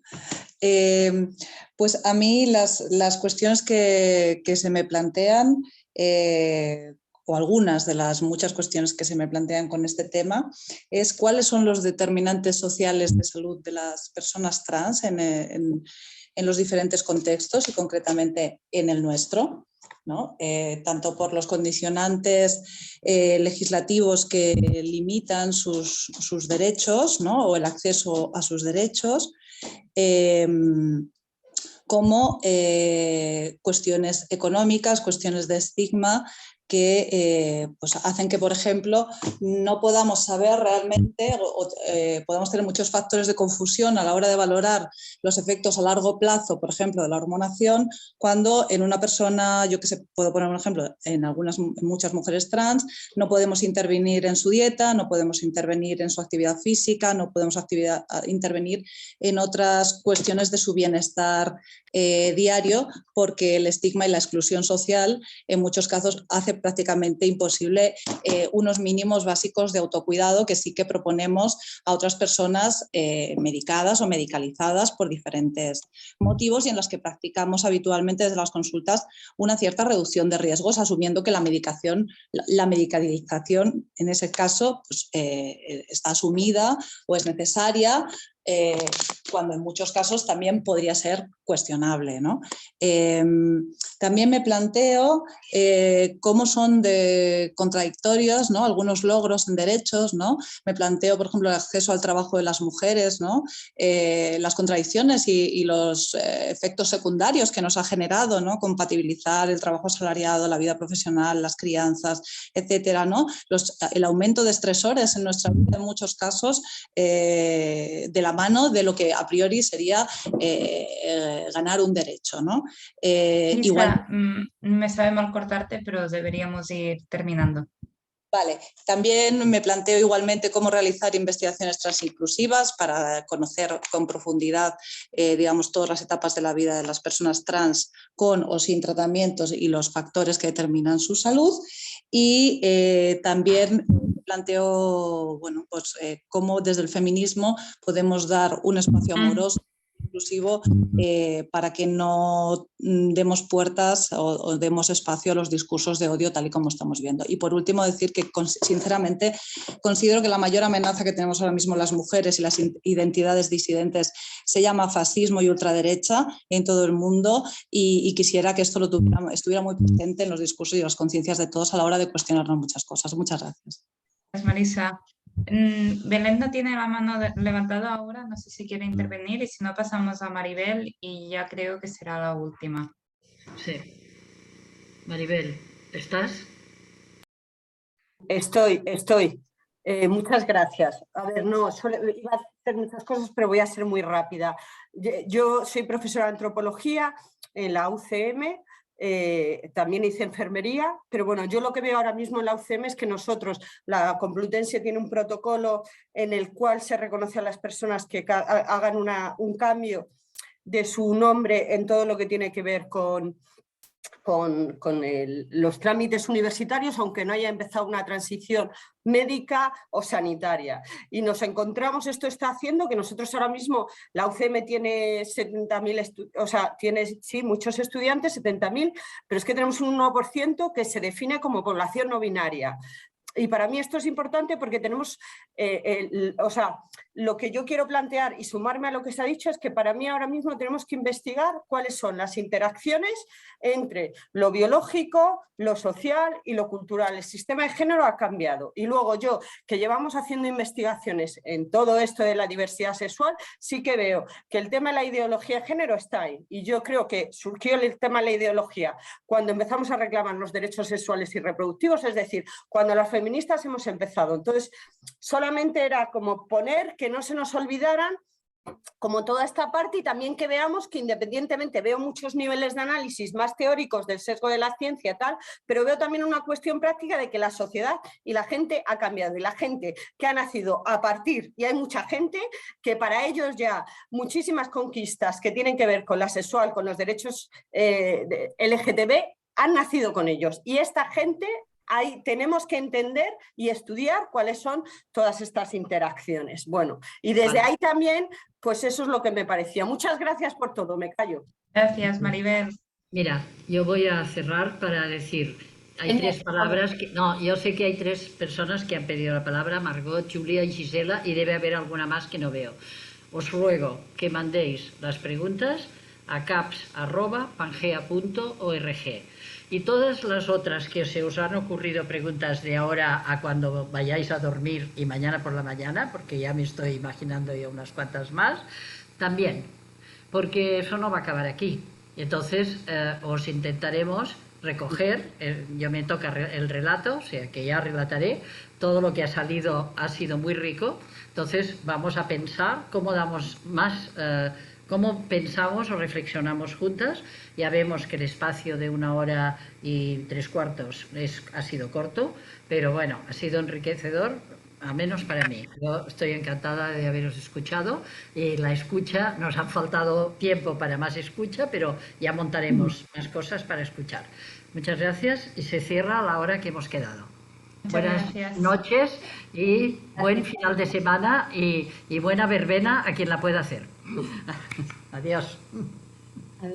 Speaker 13: Pues a mí las cuestiones que se me plantean, o algunas de las muchas cuestiones que se me plantean con este tema, es cuáles son los determinantes sociales de salud de las personas trans en los diferentes contextos y concretamente en el nuestro, ¿no? Tanto por los condicionantes legislativos que limitan sus derechos, ¿no? O el acceso a sus derechos, como cuestiones económicas, cuestiones de estigma que pues hacen que, por ejemplo, no podamos saber realmente o podamos tener muchos factores de confusión a la hora de valorar los efectos a largo plazo, por ejemplo, de la hormonación, cuando en una persona, yo que sé, puedo poner un ejemplo, en muchas mujeres trans, no podemos intervenir en su dieta, no podemos intervenir en su actividad física, no podemos intervenir en otras cuestiones de su bienestar diario, porque el estigma y la exclusión social en muchos casos hace prácticamente imposible unos mínimos básicos de autocuidado que sí que proponemos a otras personas medicadas o medicalizadas por diferentes motivos y en las que practicamos habitualmente desde las consultas una cierta reducción de riesgos, asumiendo que la medicalización en ese caso pues, está asumida o es necesaria, cuando en muchos casos también podría ser cuestionable, ¿no? También me planteo cómo son de contradictorios, ¿no?, algunos logros en derechos, ¿no? Me planteo, por ejemplo, el acceso al trabajo de las mujeres, ¿no? Las contradicciones y los efectos secundarios que nos ha generado, ¿no? Compatibilizar el trabajo asalariado, la vida profesional, las crianzas, etcétera, ¿no? El aumento de estresores en nuestra vida en muchos casos de la mano de lo que a priori sería ganar un derecho, ¿no?
Speaker 1: Lisa,
Speaker 13: Igual.
Speaker 1: me sabe mal cortarte, pero deberíamos ir terminando.
Speaker 13: Vale, también me planteo igualmente cómo realizar investigaciones transinclusivas para conocer con profundidad, digamos, todas las etapas de la vida de las personas trans con o sin tratamientos y los factores que determinan su salud. Y también planteo, bueno, pues, cómo desde el feminismo podemos dar un espacio amoroso, inclusivo, para que no demos puertas o demos espacio a los discursos de odio tal y como estamos viendo. Y por último decir que sinceramente considero que la mayor amenaza que tenemos ahora mismo las mujeres y las identidades disidentes se llama fascismo y ultraderecha en todo el mundo y quisiera que esto estuviera muy presente en los discursos y las conciencias de todos a la hora de cuestionarnos muchas cosas. Muchas gracias.
Speaker 1: Gracias, Marisa. Belén no tiene la mano levantada ahora, no sé si quiere intervenir y si no pasamos a Maribel y ya creo que será la última.
Speaker 2: Sí. Maribel, ¿estás?
Speaker 14: Estoy. Muchas gracias. A ver, no, iba a hacer muchas cosas, pero voy a ser muy rápida. Yo soy profesora de antropología en la UCM. También hice enfermería, pero bueno, yo lo que veo ahora mismo en la UCM es que nosotros, la Complutense tiene un protocolo en el cual se reconoce a las personas que hagan un cambio de su nombre en todo lo que tiene que ver con los trámites universitarios, aunque no haya empezado una transición médica o sanitaria. Y nos encontramos, esto está haciendo que nosotros ahora mismo, la UCM tiene 70.000, o sea, tiene sí, muchos estudiantes, 70.000, pero es que tenemos un 1% que se define como población no binaria. Y para mí esto es importante porque tenemos, o sea, lo que yo quiero plantear y sumarme a lo que se ha dicho es que para mí ahora mismo tenemos que investigar cuáles son las interacciones entre lo biológico, lo social y lo cultural. El sistema de género ha cambiado y luego yo, que llevamos haciendo investigaciones en todo esto de la diversidad sexual, sí que veo que el tema de la ideología de género está ahí y yo creo que surgió el tema de la ideología cuando empezamos a reclamar los derechos sexuales y reproductivos, es decir, cuando las feministas hemos empezado. Entonces, solamente era como poner que no se nos olvidaran como toda esta parte y también que veamos que independientemente veo muchos niveles de análisis más teóricos del sesgo de la ciencia tal, pero veo también una cuestión práctica de que la sociedad y la gente ha cambiado y la gente que ha nacido a partir, y hay mucha gente que para ellos ya muchísimas conquistas que tienen que ver con la sexual, con los derechos LGTB han nacido con ellos y esta gente ahí tenemos que entender y estudiar cuáles son todas estas interacciones. Bueno, y desde ahí también, pues eso es lo que me parecía. Muchas gracias por todo, me callo.
Speaker 1: Gracias, Maribel.
Speaker 2: Mira, yo voy a cerrar para decir, hay tres palabras, yo sé que hay tres personas que han pedido la palabra, Margot, Julia y Gisela, y debe haber alguna más que no veo. Os ruego que mandéis las preguntas a caps@pangea.org. Y todas las otras que se os han ocurrido preguntas de ahora a cuando vayáis a dormir y mañana por la mañana, porque ya me estoy imaginando ya unas cuantas más, también, porque eso no va a acabar aquí. Entonces os intentaremos recoger, yo me toca el relato, o sea que ya relataré, todo lo que ha salido ha sido muy rico, entonces vamos a pensar cómo damos más, cómo pensamos o reflexionamos juntas. Ya vemos que el espacio de 1 hora y 3/4 ha sido corto, pero bueno, ha sido enriquecedor, al menos para mí. Yo estoy encantada de haberos escuchado y la escucha, nos ha faltado tiempo para más escucha, pero ya montaremos más cosas para escuchar. Muchas gracias y se cierra a la hora que hemos quedado. Buenas noches y buen final de semana y buena verbena a quien la pueda hacer. Adiós.
Speaker 10: Adiós.